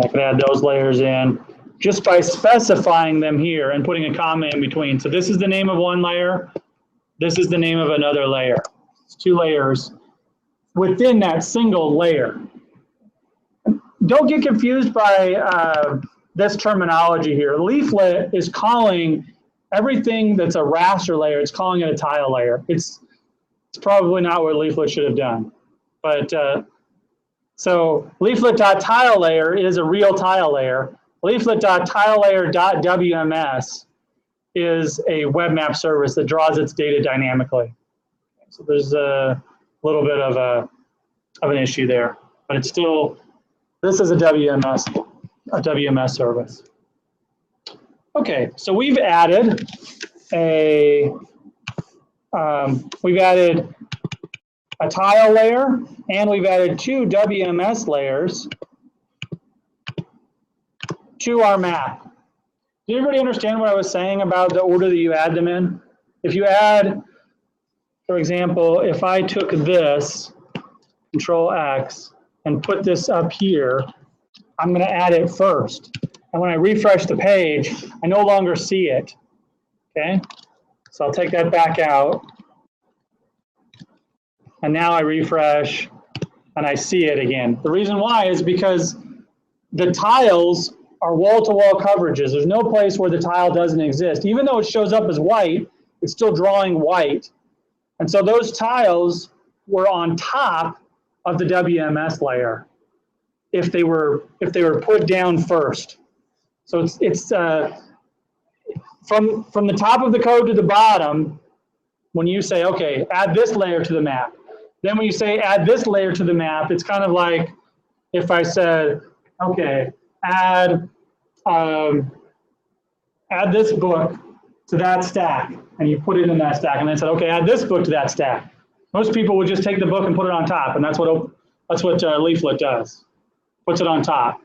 I could add those layers in just by specifying them here and putting a comma in between. So this is the name of one layer. This is the name of another layer. It's 2 layers within that single layer. Don't get confused by this terminology here. Leaflet is calling everything that's a raster layer, it's calling it a tile layer. It's probably not what Leaflet should have done. But so leaflet.tile layer is a real tile layer. Leaflet.tilelayer.wms is a web map service that draws its data dynamically. So there's a little bit of an issue there, but it's still, this is a WMS service. Okay, so we've added a tile layer, and we've added 2 WMS layers to our map. Did everybody understand what I was saying about the order that you add them in? If you add, for example, if I took this, Control X, and put this up here, I'm going to add it first. And when I refresh the page, I no longer see it. Okay? So I'll take that back out. And now I refresh and I see it again. The reason why is because the tiles are wall-to-wall coverages. There's no place where the tile doesn't exist. Even though it shows up as white, it's still drawing white. And so those tiles were on top of the WMS layer if they were put down first. So it's from the top of the code to the bottom, when you say, okay, add this layer to the map. Then when you say add this layer to the map, it's kind of like if I said, okay, add this book to that stack, and you put it in that stack, and then said, okay, add this book to that stack. Most people would just take the book and put it on top, and that's what Leaflet does, puts it on top.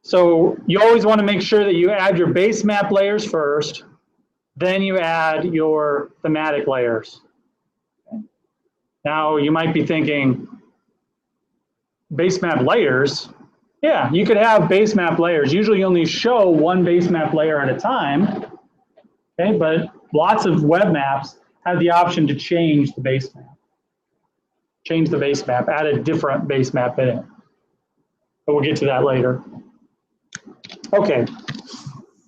So you always want to make sure that you add your base map layers first, then you add your thematic layers. Okay. Now you might be thinking, base map layers? Yeah, you could have base map layers. Usually you only show one base map layer at a time, okay? But lots of web maps have the option to change the base map. Change the base map, add a different base map in it. But we'll get to that later. Okay,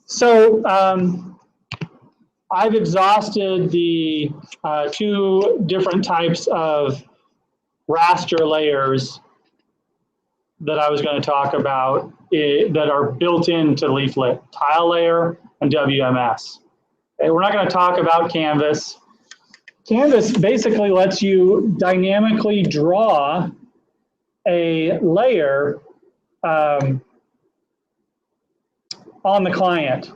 so I've exhausted the 2 different types of raster layers that I was going to talk about that are built into Leaflet, tile layer and WMS. Okay, we're not going to talk about Canvas. Canvas basically lets you dynamically draw a layer on the client.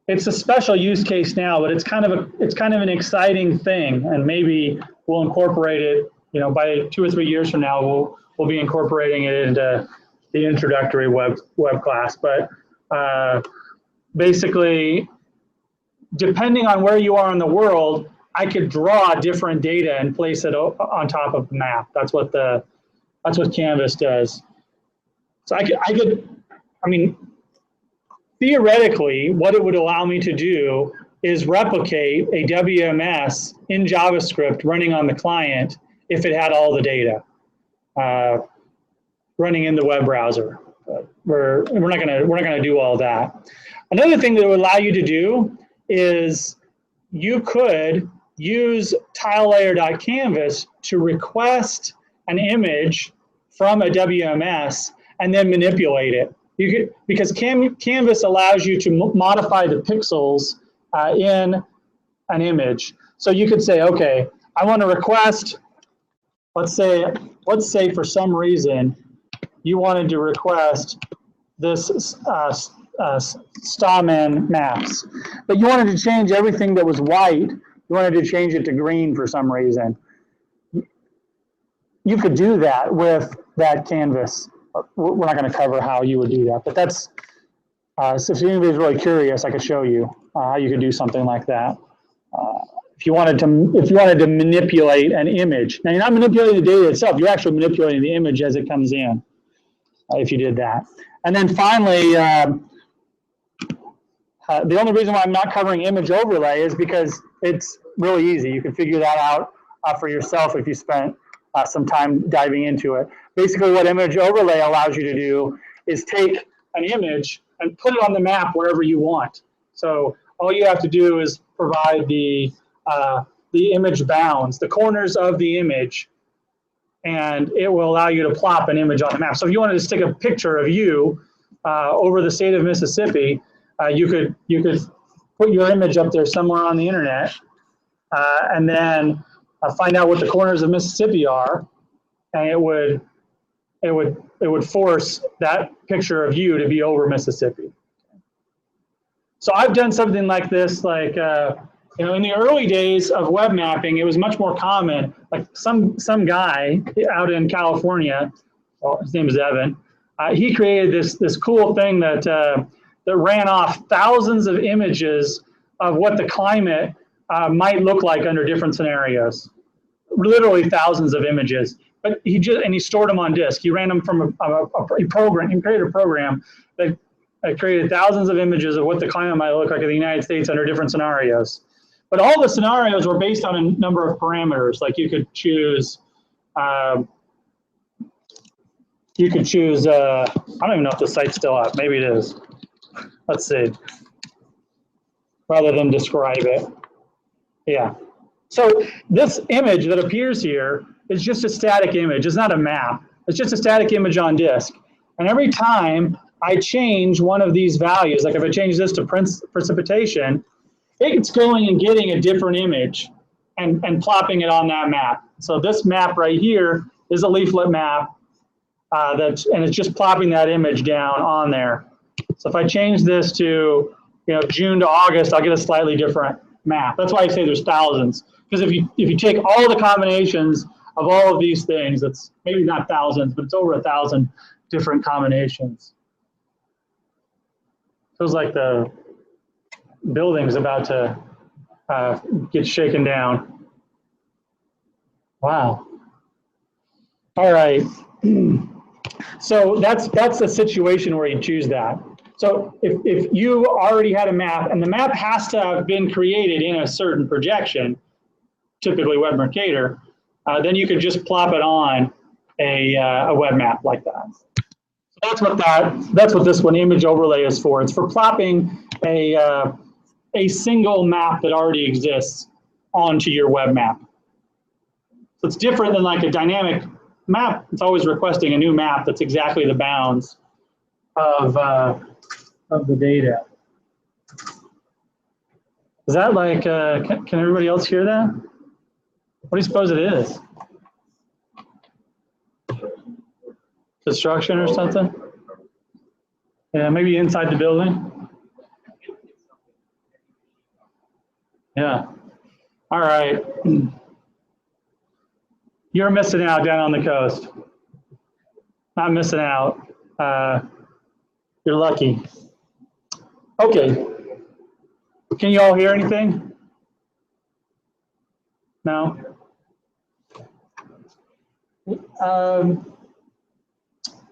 It's a special use case now, but it's kind of an exciting thing, and maybe we'll incorporate it. You know, by 2 or 3 years from now, we'll be incorporating it into the introductory web class. But basically, depending on where you are in the world, I could draw different data and place it on top of the map. That's what Canvas does. So I mean, theoretically, what it would allow me to do is replicate a WMS in JavaScript running on the client if it had all the data running in the web browser. But we're not gonna do all that. Another thing that it would allow you to do is you could use tilelayer.canvas to request an image from a WMS and then manipulate it. Because Canvas allows you to modify the pixels in an image. So you could say, okay, I want to request, let's say for some reason you wanted to request this Stallman maps, but you wanted to change everything that was white. You wanted to change it to green for some reason. You could do that with that Canvas. We're not going to cover how you would do that, but that's, so if anybody's really curious, I could show you how you could do something like that. if you wanted to manipulate an image. Now you're not manipulating the data itself, you're actually manipulating the image as it comes in, if you did that. And then finally, the only reason why I'm not covering image overlay is because it's really easy. You can figure that out for yourself if you spent some time diving into it. Basically what image overlay allows you to do is take an image and put it on the map wherever you want. So all you have to do is provide the image bounds, the corners of the image, and it will allow you to plop an image on the map. So if you wanted to stick a picture of you over the state of Mississippi, you could put your image up there somewhere on the internet, and then find out what the corners of Mississippi are, and it would force that picture of you to be over Mississippi. So I've done something like this, like you know, in the early days of web mapping, it was much more common. Like some guy out in California, well, his name is Evan. He created this cool thing that that ran off thousands of images of what the climate might look like under different scenarios. Literally thousands of images. But he stored them on disk. He ran them from a program. He created a program that created thousands of images of what the climate might look like in the United States under different scenarios. But all the scenarios were based on a number of parameters. Like you could choose, I don't even know if the site's still up. Maybe it is. Let's see. Rather than describe it. Yeah. So this image that appears here is just a static image. It's not a map. It's just a static image on disk. And every time I change one of these values, like if I change this to precipitation, it's going and getting a different image and plopping it on that map. So this map right here is a leaflet map, and it's just plopping that image down on there. So if I change this to, you know, June to August, I'll get a slightly different map. That's why I say there's thousands. Because if you take all the combinations of all of these things, it's maybe not thousands, but it's over 1,000 different combinations. Feels like the building's about to get shaken down. Wow. All right. So that's the situation where you choose that. So if you already had a map, and the map has to have been created in a certain projection, typically Web Mercator, then you could just plop it on a web map like that. So that's what this one image overlay is for. It's for plopping a single map that already exists onto your web map. So it's different than like a dynamic map. It's always requesting a new map that's exactly the bounds of the data. Is that like, can everybody else hear that? What do you suppose it is? Construction or something? Yeah, maybe inside the building. Yeah. All right. You're missing out down on the coast. Not missing out. You're lucky. Okay. Can you all hear anything? No?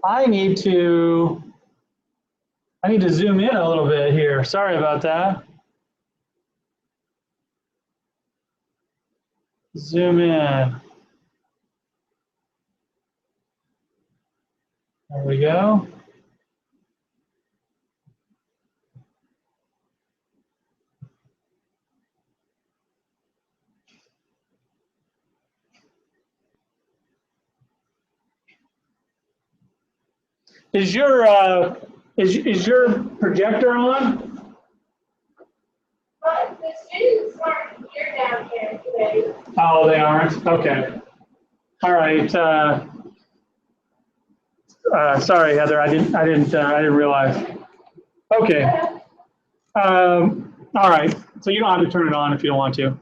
I need to zoom in a little bit here. Sorry about that. Zoom in. There we go. Is your projector on? But the students aren't here down here today. Oh, they aren't? Okay. All right. Sorry, Heather. I didn't realize. Okay. All right. So you don't have to turn it on if you don't want to.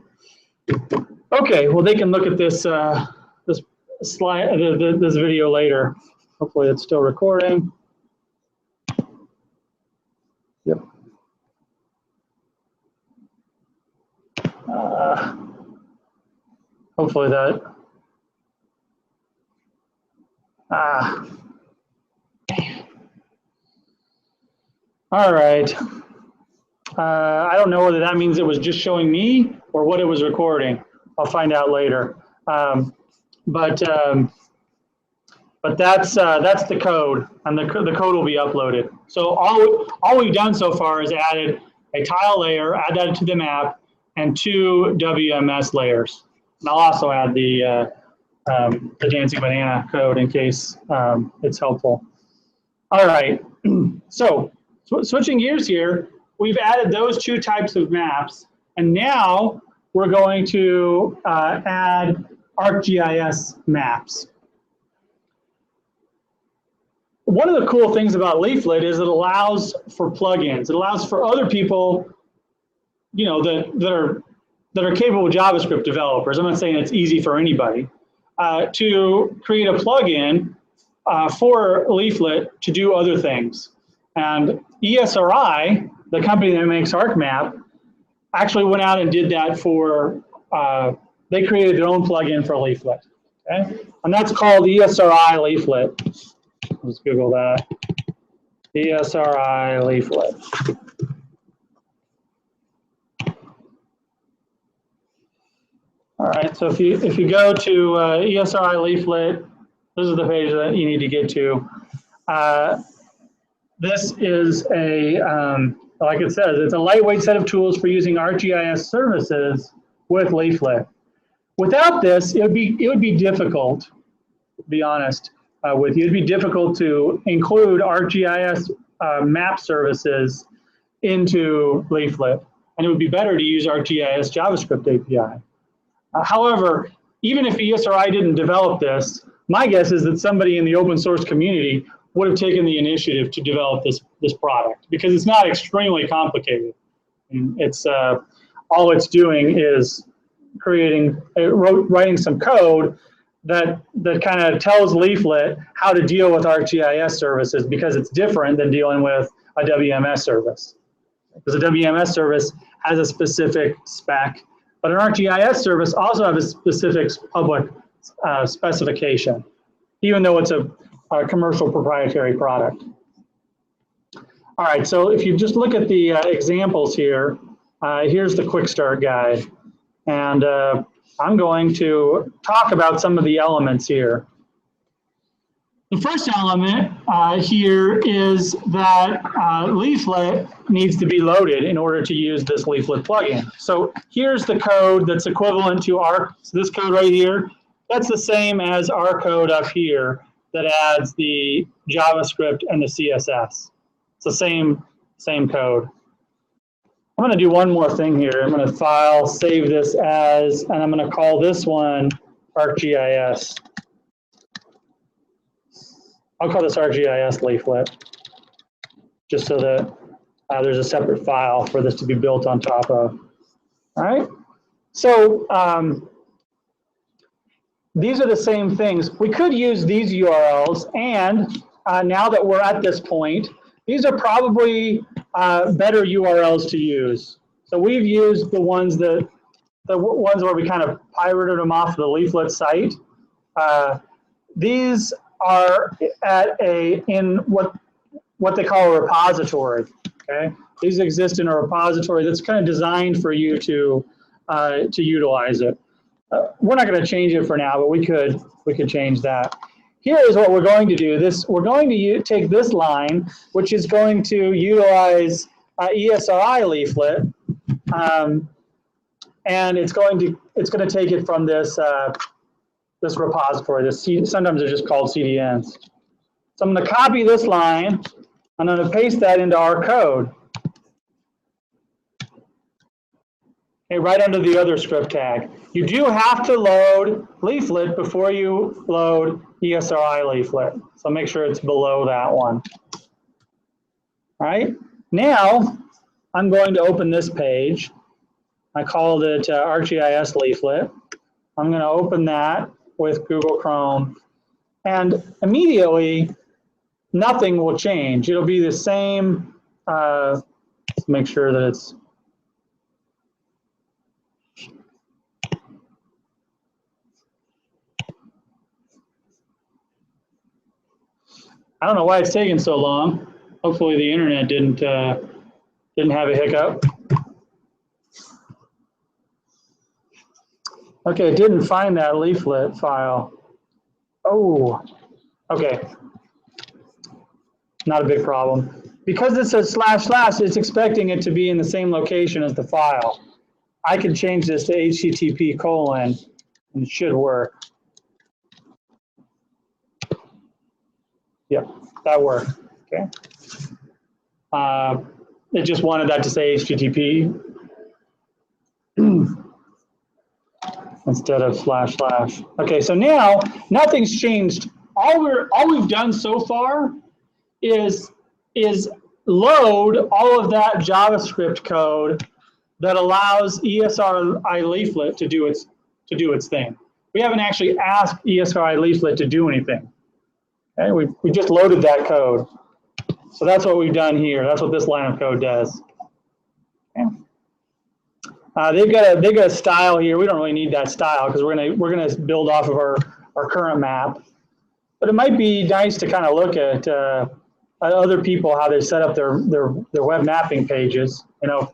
Okay. Well, they can look at this this slide, this video later. Hopefully, it's still recording. Yep. Hopefully that. All right. I don't know whether that means it was just showing me or what it was recording. I'll find out later. But that's the code, and the code will be uploaded. So all we've done so far is added a tile layer, add that to the map, and 2 WMS layers. And I'll also add the dancing banana code in case it's helpful. All right, so switching gears here, we've added those 2 types of maps, and now we're going to add ArcGIS maps. One of the cool things about Leaflet is it allows for plugins. It allows for other people, you know, that are capable JavaScript developers. I'm not saying it's easy for anybody to create a plugin for Leaflet to do other things. And ESRI, the company that makes ArcMap, actually went out and did that for. They created their own plugin for Leaflet. Okay, and that's called ESRI Leaflet. Let's Google that. ESRI Leaflet. All right, so if you go to ESRI Leaflet, this is the page that you need to get to. This is a, like it says, it's a lightweight set of tools for using ArcGIS services with Leaflet. Without this, it would be difficult, to be honest with you. It'd be difficult to include ArcGIS map services into Leaflet, and it would be better to use ArcGIS JavaScript API. However, even if ESRI didn't develop this, my guess is that somebody in the open source community would have taken the initiative to develop this product, because it's not extremely complicated. It's all it's doing is writing some code that kind of tells Leaflet how to deal with ArcGIS services, because it's different than dealing with a WMS service. Because a WMS service has a specific spec, but an ArcGIS service also has a specific public specification, even though it's a commercial proprietary product. All right, so if you just look at the examples here, here's the quick start guide. And I'm going to talk about some of the elements here. The first element here is that Leaflet needs to be loaded in order to use this Leaflet plugin. So here's the code that's equivalent to so this code right here, that's the same as our code up here that adds the JavaScript and the CSS. It's the same code. I'm going to do one more thing here. I'm going to file, save this as, and I'm going to call this one ArcGIS. I'll call this ArcGIS Leaflet, just so that there's a separate file for this to be built on top of. All right. So these are the same things. We could use these URLs, and now that we're at this point, these are probably better URLs to use. So we've used the ones where we kind of pirated them off the Leaflet site. These are in what they call a repository. Okay, these exist in a repository that's kind of designed for you to utilize it. We're not going to change it for now, but we could change that. Here is what we're going to do. We're going to take this line, which is going to utilize ESRI Leaflet, and it's going to take it from this this repository. Sometimes they're just called CDNs. So I'm going to copy this line. I'm going to paste that into our code. Okay, right under the other script tag. You do have to load Leaflet before you load ESRI Leaflet. So make sure it's below that one. All right, now I'm going to open this page. I called it ArcGIS Leaflet. I'm going to open that with Google Chrome, and immediately nothing will change. It'll be the same. Let's make sure that it's. I don't know why it's taking so long. Hopefully the internet didn't have a hiccup. Okay, it didn't find that leaflet file. Oh, okay. Not a big problem. Because it says // it's expecting it to be in the same location as the file. I can change this to http:// and it should work. Yep, that worked. Okay. It just wanted that to say HTTP instead of //. Okay, so now nothing's changed. All we've done so far is load all of that JavaScript code that allows ESRI Leaflet to do its thing. We haven't actually asked ESRI Leaflet to do anything. Okay, we just loaded that code. So that's what we've done here. That's what this line of code does. Okay. They've got a style here. We don't really need that style because we're gonna build off of our current map. But it might be nice to kind of look at other people, how they set up their web mapping pages. You know,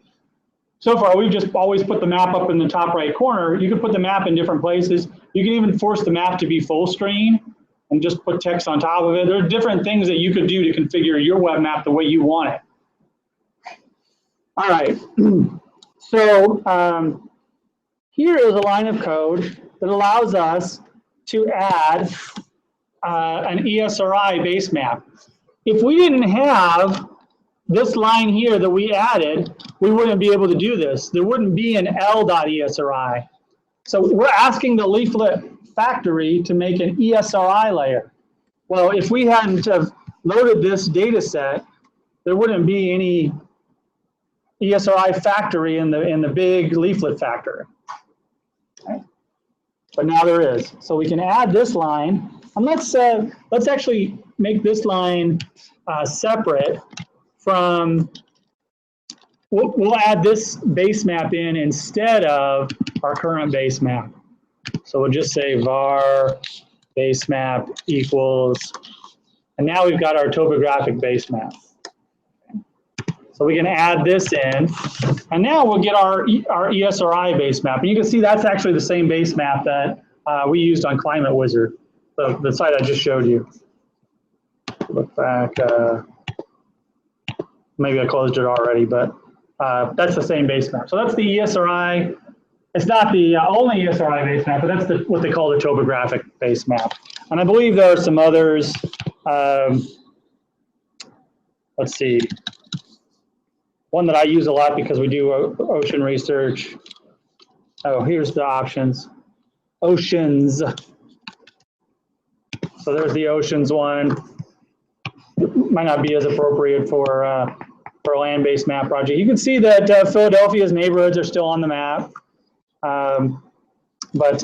so far we've just always put the map up in the top right corner. You can put the map in different places. You can even force the map to be full screen and just put text on top of it. There are different things that you could do to configure your web map the way you want it. All right, so here is a line of code that allows us to add an ESRI base map. If we didn't have this line here that we added, we wouldn't be able to do this. There wouldn't be an l.esri. So we're asking the Leaflet factory to make an ESRI layer. Well, if we hadn't have loaded this data set, there wouldn't be any ESRI factory in the big Leaflet factory. Okay. But now there is. So we can add this line, and let's actually make this line separate from. We'll add this base map in instead of our current base map. So we'll just say var base map equals, and now we've got our topographic base map. So we can add this in, and now we'll get our ESRI base map. And you can see that's actually the same base map that we used on Climate Wizard, the site I just showed you. Look back, maybe I closed it already, but that's the same base map. So that's the ESRI. It's not the only ESRI base map, but that's what they call the topographic base map. And I believe there are some others. Let's see. One that I use a lot because we do ocean research. Oh, here's the options. Oceans. So there's the oceans one. Might not be as appropriate for a land-based map project. You can see that Philadelphia's neighborhoods are still on the map, but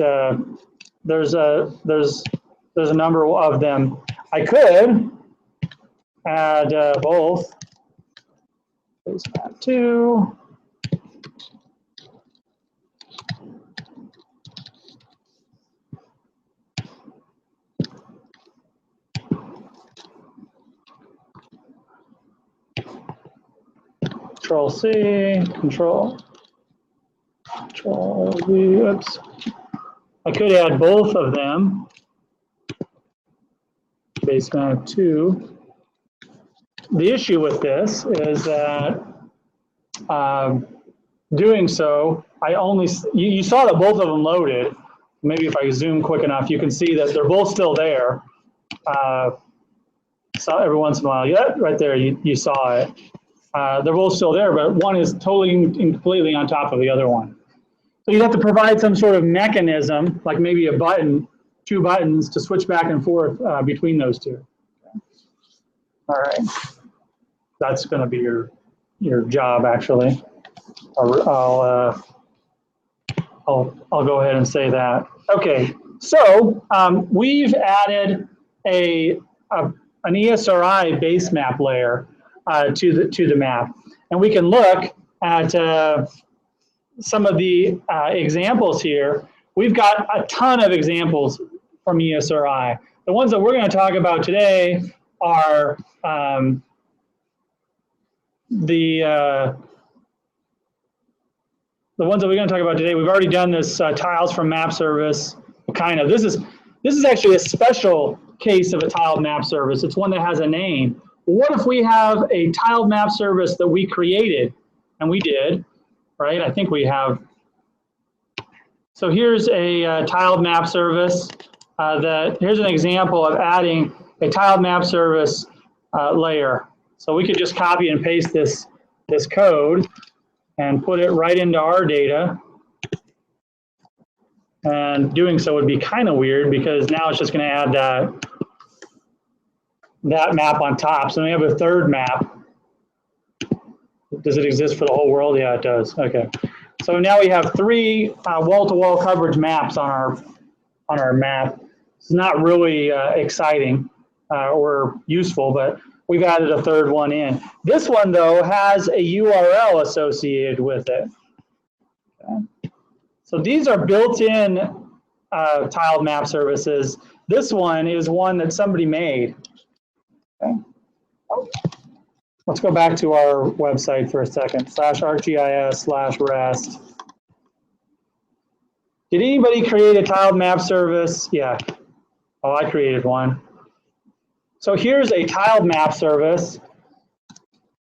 there's a number of them. I could add both. Base map 2. Control C, Control V, oops. I could add both of them. Base map 2. The issue with this is that doing so, you saw that both of them loaded. Maybe if I zoom quick enough, you can see that they're both still there. So every once in a while, yeah, right there, you saw it. They're both still there, but one is totally and completely on top of the other one. So you'd have to provide some sort of mechanism, like maybe a button, 2 buttons to switch back and forth between those two. All right, that's going to be your job actually. I'll go ahead and say that. Okay, so we've added an ESRI base map layer to the map, and we can look at some of the examples here. We've got a ton of examples from ESRI. The ones that we're going to talk about today are the ones that we're going to talk about today. We've already done this tiles from map service, kind of. This is actually a special case of a tiled map service. It's one that has a name. What if we have a tiled map service that we created, and we did, right? I think we have. So here's a tiled map service. Here's an example of adding a tiled map service layer. So we could just copy and paste this code and put it right into our data. And doing so would be kind of weird because now it's just going to add that map on top. So we have a third map. Does it exist for the whole world? Yeah, it does. Okay. So now we have 3 wall-to-wall coverage maps on our map. It's not really exciting or useful, but we've added a third one in. This one, though, has a URL associated with it. Okay. So these are built-in tiled map services. This one is one that somebody made. Okay. Let's go back to our website for a second, /arcgis/rest. Did anybody create a tiled map service? Yeah. Oh, I created one. So here's a tiled map service.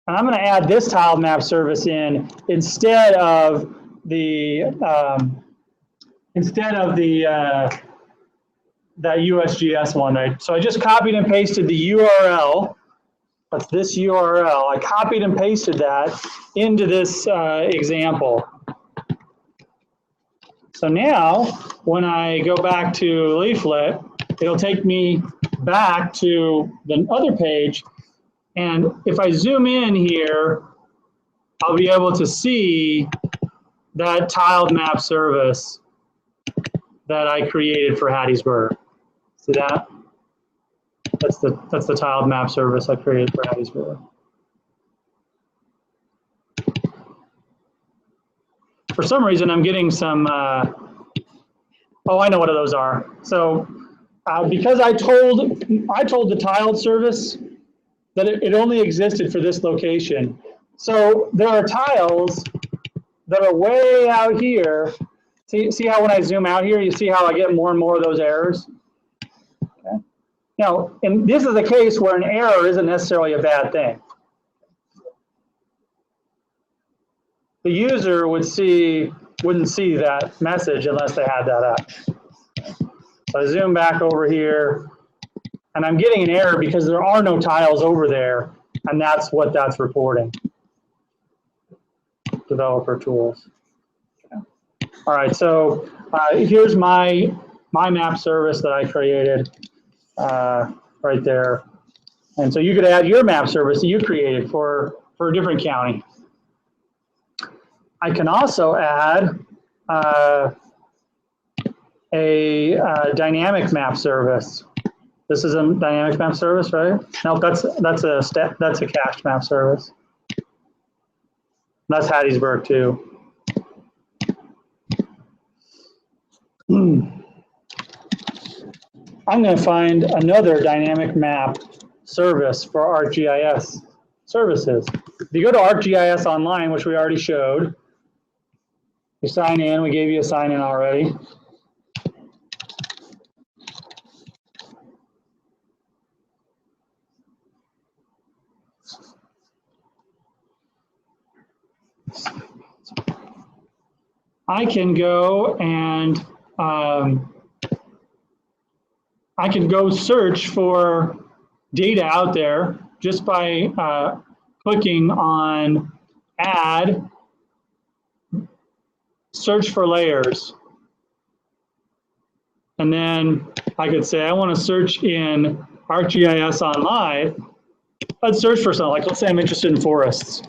And I'm going to add this tiled map service in instead of the that USGS one, right? So I just copied and pasted the URL. That's this URL. I copied and pasted that into this example. So now, when I go back to Leaflet, it'll take me back to the other page. And if I zoom in here, I'll be able to see that tiled map service that I created for Hattiesburg. See that? That's the tiled map service I created for Hattiesburg. For some reason, I'm getting some, oh, I know what those are. So because I told the tiled service that it only existed for this location. So there are tiles that are way out here. See how when I zoom out here, you see how I get more and more of those errors? Okay. Now, and this is a case where an error isn't necessarily a bad thing. The user wouldn't see that message unless they had that up. So I zoom back over here, and I'm getting an error because there are no tiles over there, and that's what that's reporting. Developer tools. Okay. All right, so here's my map service that I created right there. And so you could add your map service that you created for a different county. I can also add a dynamic map service. This is a dynamic map service, right? No, that's a cached map service. That's Hattiesburg too. I'm going to find another dynamic map service for ArcGIS services. If you go to ArcGIS Online, which we already showed, you sign in. We gave you a sign in already. I can go and I can go search for data out there just by clicking on Add, Search for Layers. And then I could say I want to search in ArcGIS Online. Let's search for something. Like, let's say I'm interested in forests.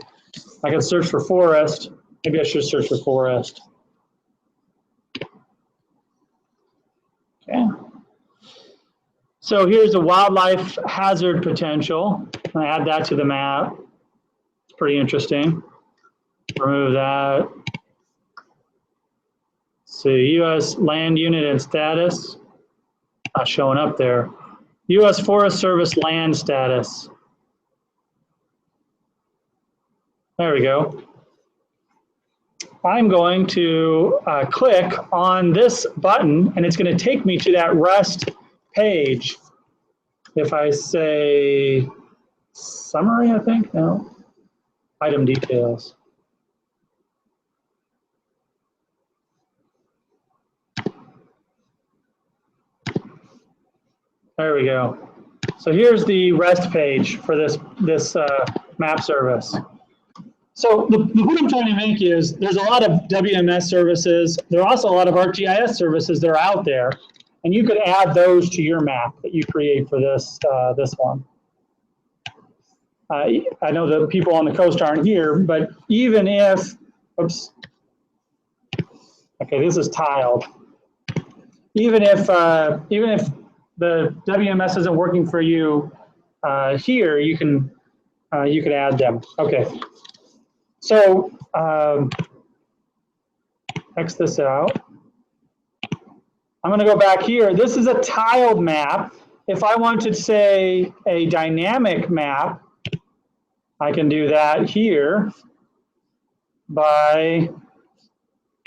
I can search for forest. Maybe I should search for forest. Okay. So here's the wildlife hazard potential. I add that to the map. It's pretty interesting. Remove that. So U.S. land unit and status, not showing up there. U.S. Forest Service land status. There we go. I'm going to click on this button, and it's going to take me to that REST page. If I say summary, I think, no, item details. There we go. So here's the REST page for this map service. So the point I'm trying to make is there's a lot of WMS services. There are also a lot of ArcGIS services that are out there, and you could add those to your map that you create for this this one. I know the people on the coast aren't here, but even if, oops, okay, this is tiled. Even if the WMS isn't working for you here, you could add them. Okay. So X this out. I'm going to go back here. This is a tiled map. If I want to say a dynamic map, I can do that here by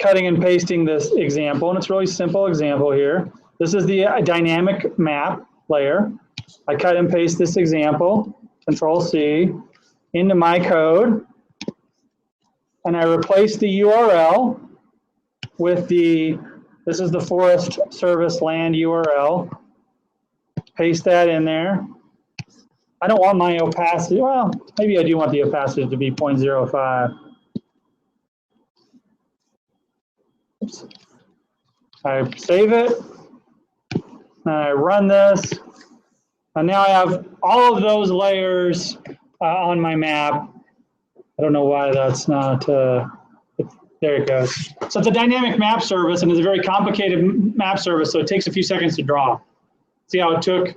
cutting and pasting this example. And it's a really simple example here. This is the dynamic map layer. I cut and paste this example, Control C, into my code. And I replace the URL with this is the Forest Service land URL. Paste that in there. I don't want my opacity, well, maybe I do want the opacity to be 0.05. Oops. I save it, and I run this, and now I have all of those layers on my map. I don't know why that's not, there it goes. So it's a dynamic map service, and it's a very complicated map service, so it takes a few seconds to draw. See how it took?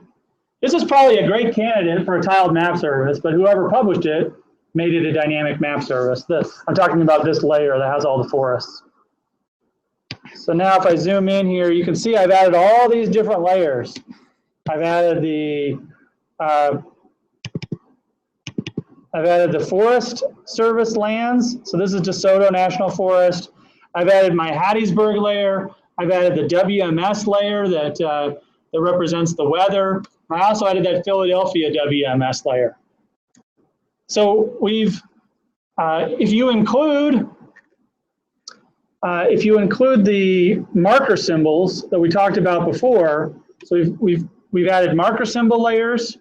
This is probably a great candidate for a tiled map service, but whoever published it made it a dynamic map service. I'm talking about this layer that has all the forests. So now if I zoom in here, you can see I've added all these different layers. I've added the Forest Service lands. So this is DeSoto National Forest. I've added my Hattiesburg layer. I've added the WMS layer that represents the weather. I also added that Philadelphia WMS layer. So if you include the marker symbols that we talked about before, so we've added marker symbol layers,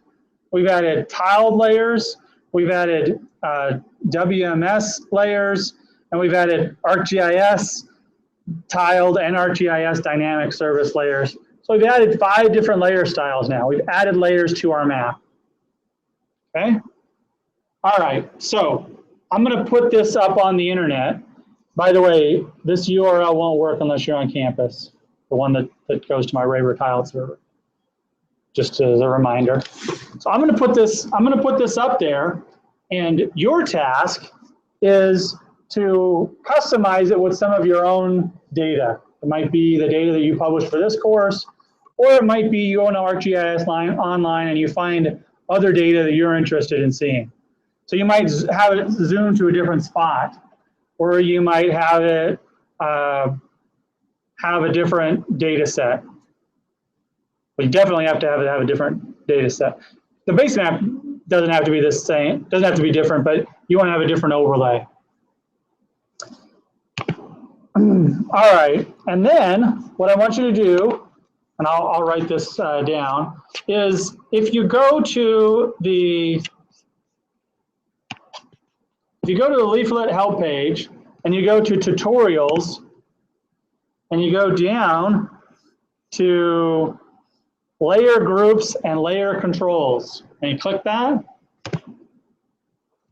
we've added tiled layers, we've added WMS layers, and we've added ArcGIS tiled and ArcGIS dynamic service layers. So we've added 5 different layer styles now. We've added layers to our map. Okay? All right, so I'm going to put this up on the internet. By the way, this URL won't work unless you're on campus, the one that goes to my Raver tiled server. Just as a reminder. So I'm going to put this up there, and your task is to customize it with some of your own data. It might be the data that you published for this course, or it might be you go into ArcGIS online and you find other data that you're interested in seeing. So you might have it zoom to a different spot, or you might have it have a different data set. But you definitely have to have a different data set. The base map doesn't have to be the same, doesn't have to be different, but you want to have a different overlay. All right, and then what I want you to do, and I'll write this down, is if you go to the Leaflet help page and you go to tutorials and you go down to layer groups and layer controls, and you click that,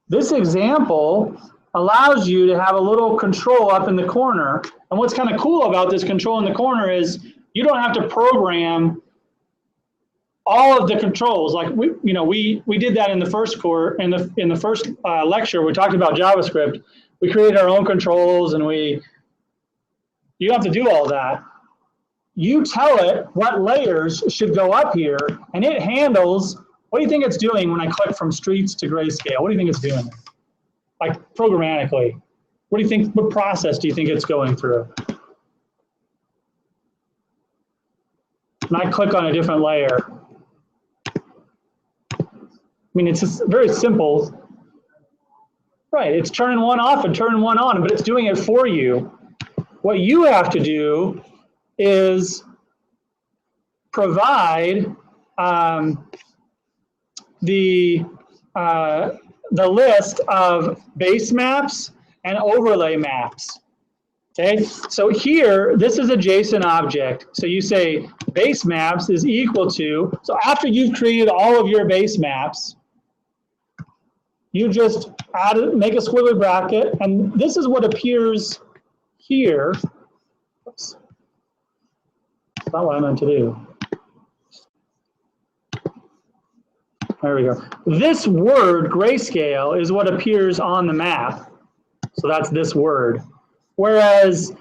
this example allows you to have a little control up in the corner. And what's kind of cool about this control in the corner is you don't have to program all of the controls. Like we did that in the first course, in the first lecture. We talked about JavaScript. We created our own controls, and you don't have to do all that. you tell it what layers should go up here, and it handles, what do you think it's doing when I click from streets to grayscale? What do you think it's doing? Like programmatically, what do you think, what process do you think it's going through? When I click on a different layer, I mean, it's just very simple. Right, it's turning one off and turning one on, but it's doing it for you. What you have to do is provide the list of base maps and overlay maps. Okay, so here, this is a JSON object. So you say base maps is equal to, so after you've created all of your base maps, you just make a squiggly bracket, and this is what appears here. Oops. That's not what I meant to do. There we go. This word, grayscale, is what appears on the map. So that's this word. Whereas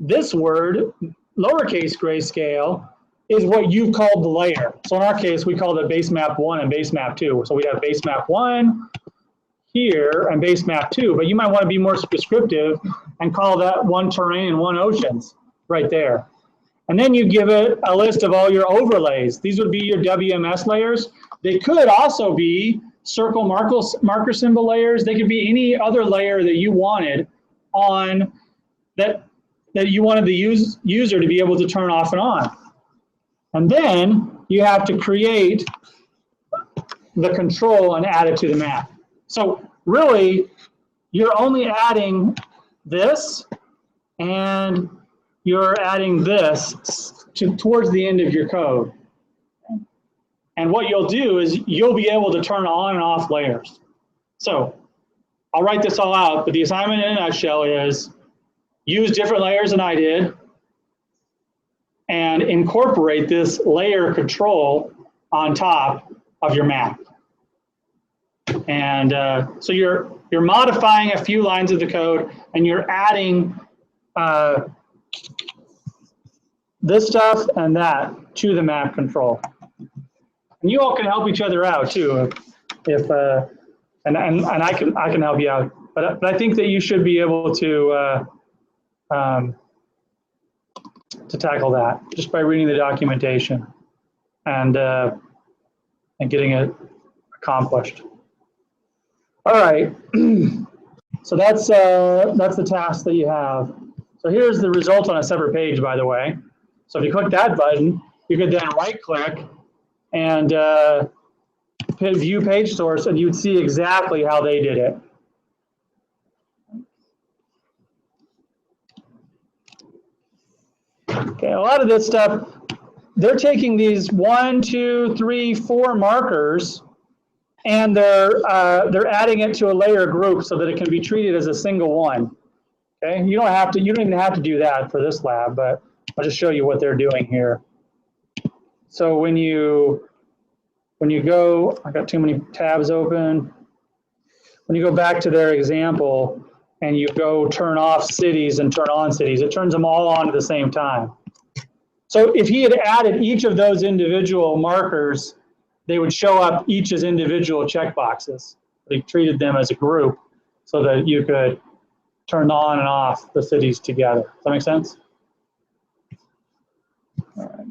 this word, lowercase grayscale, is what you've called the layer. So in our case, we call it base map 1 and base map 2. So we have base map 1 here and base map 2, but you might want to be more descriptive and call that one terrain and one oceans right there. And then you give it a list of all your overlays. These would be your WMS layers. They could also be circle marker symbol layers. They could be any other layer that you wanted on that you wanted the user to be able to turn off and on. And then you have to create the control and add it to the map. So really, you're only adding this and you're adding this towards the end of your code. And what you'll do is you'll be able to turn on and off layers. So I'll write this all out, but the assignment in a nutshell is use different layers than I did and incorporate this layer control on top of your map. And so you're modifying a few lines of the code and you're adding this stuff and that to the map control. And you all can help each other out too, if and I can help you out. But I think that you should be able to tackle that just by reading the documentation and getting it accomplished. All right, so that's the task that you have. So here's the result on a separate page, by the way. So if you click that button, you could then right-click and hit View Page Source, and you'd see exactly how they did it. Okay, a lot of this stuff, they're taking these 1, 2, 3, 4 markers, and they're adding it to a layer group so that it can be treated as a single one. Okay, you don't even have to do that for this lab, but I'll just show you what they're doing here. So when you go, I got too many tabs open. When you go back to their example and you go turn off cities and turn on cities, it turns them all on at the same time. So if he had added each of those individual markers, they would show up each as individual checkboxes. He treated them as a group so that you could turn on and off the cities together. Does that make sense? All right.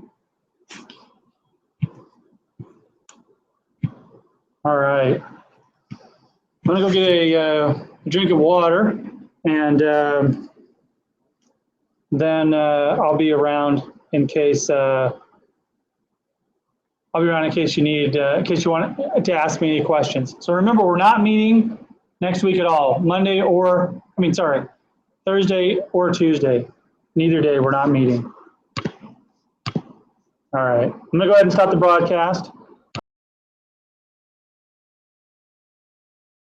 All right. I'm gonna go get a drink of water, and then I'll be around in case you need, in case you want to ask me any questions. So remember, we're not meeting next week at all. Thursday or Tuesday. Neither day we're not meeting. All right, I'm gonna go ahead and stop the broadcast.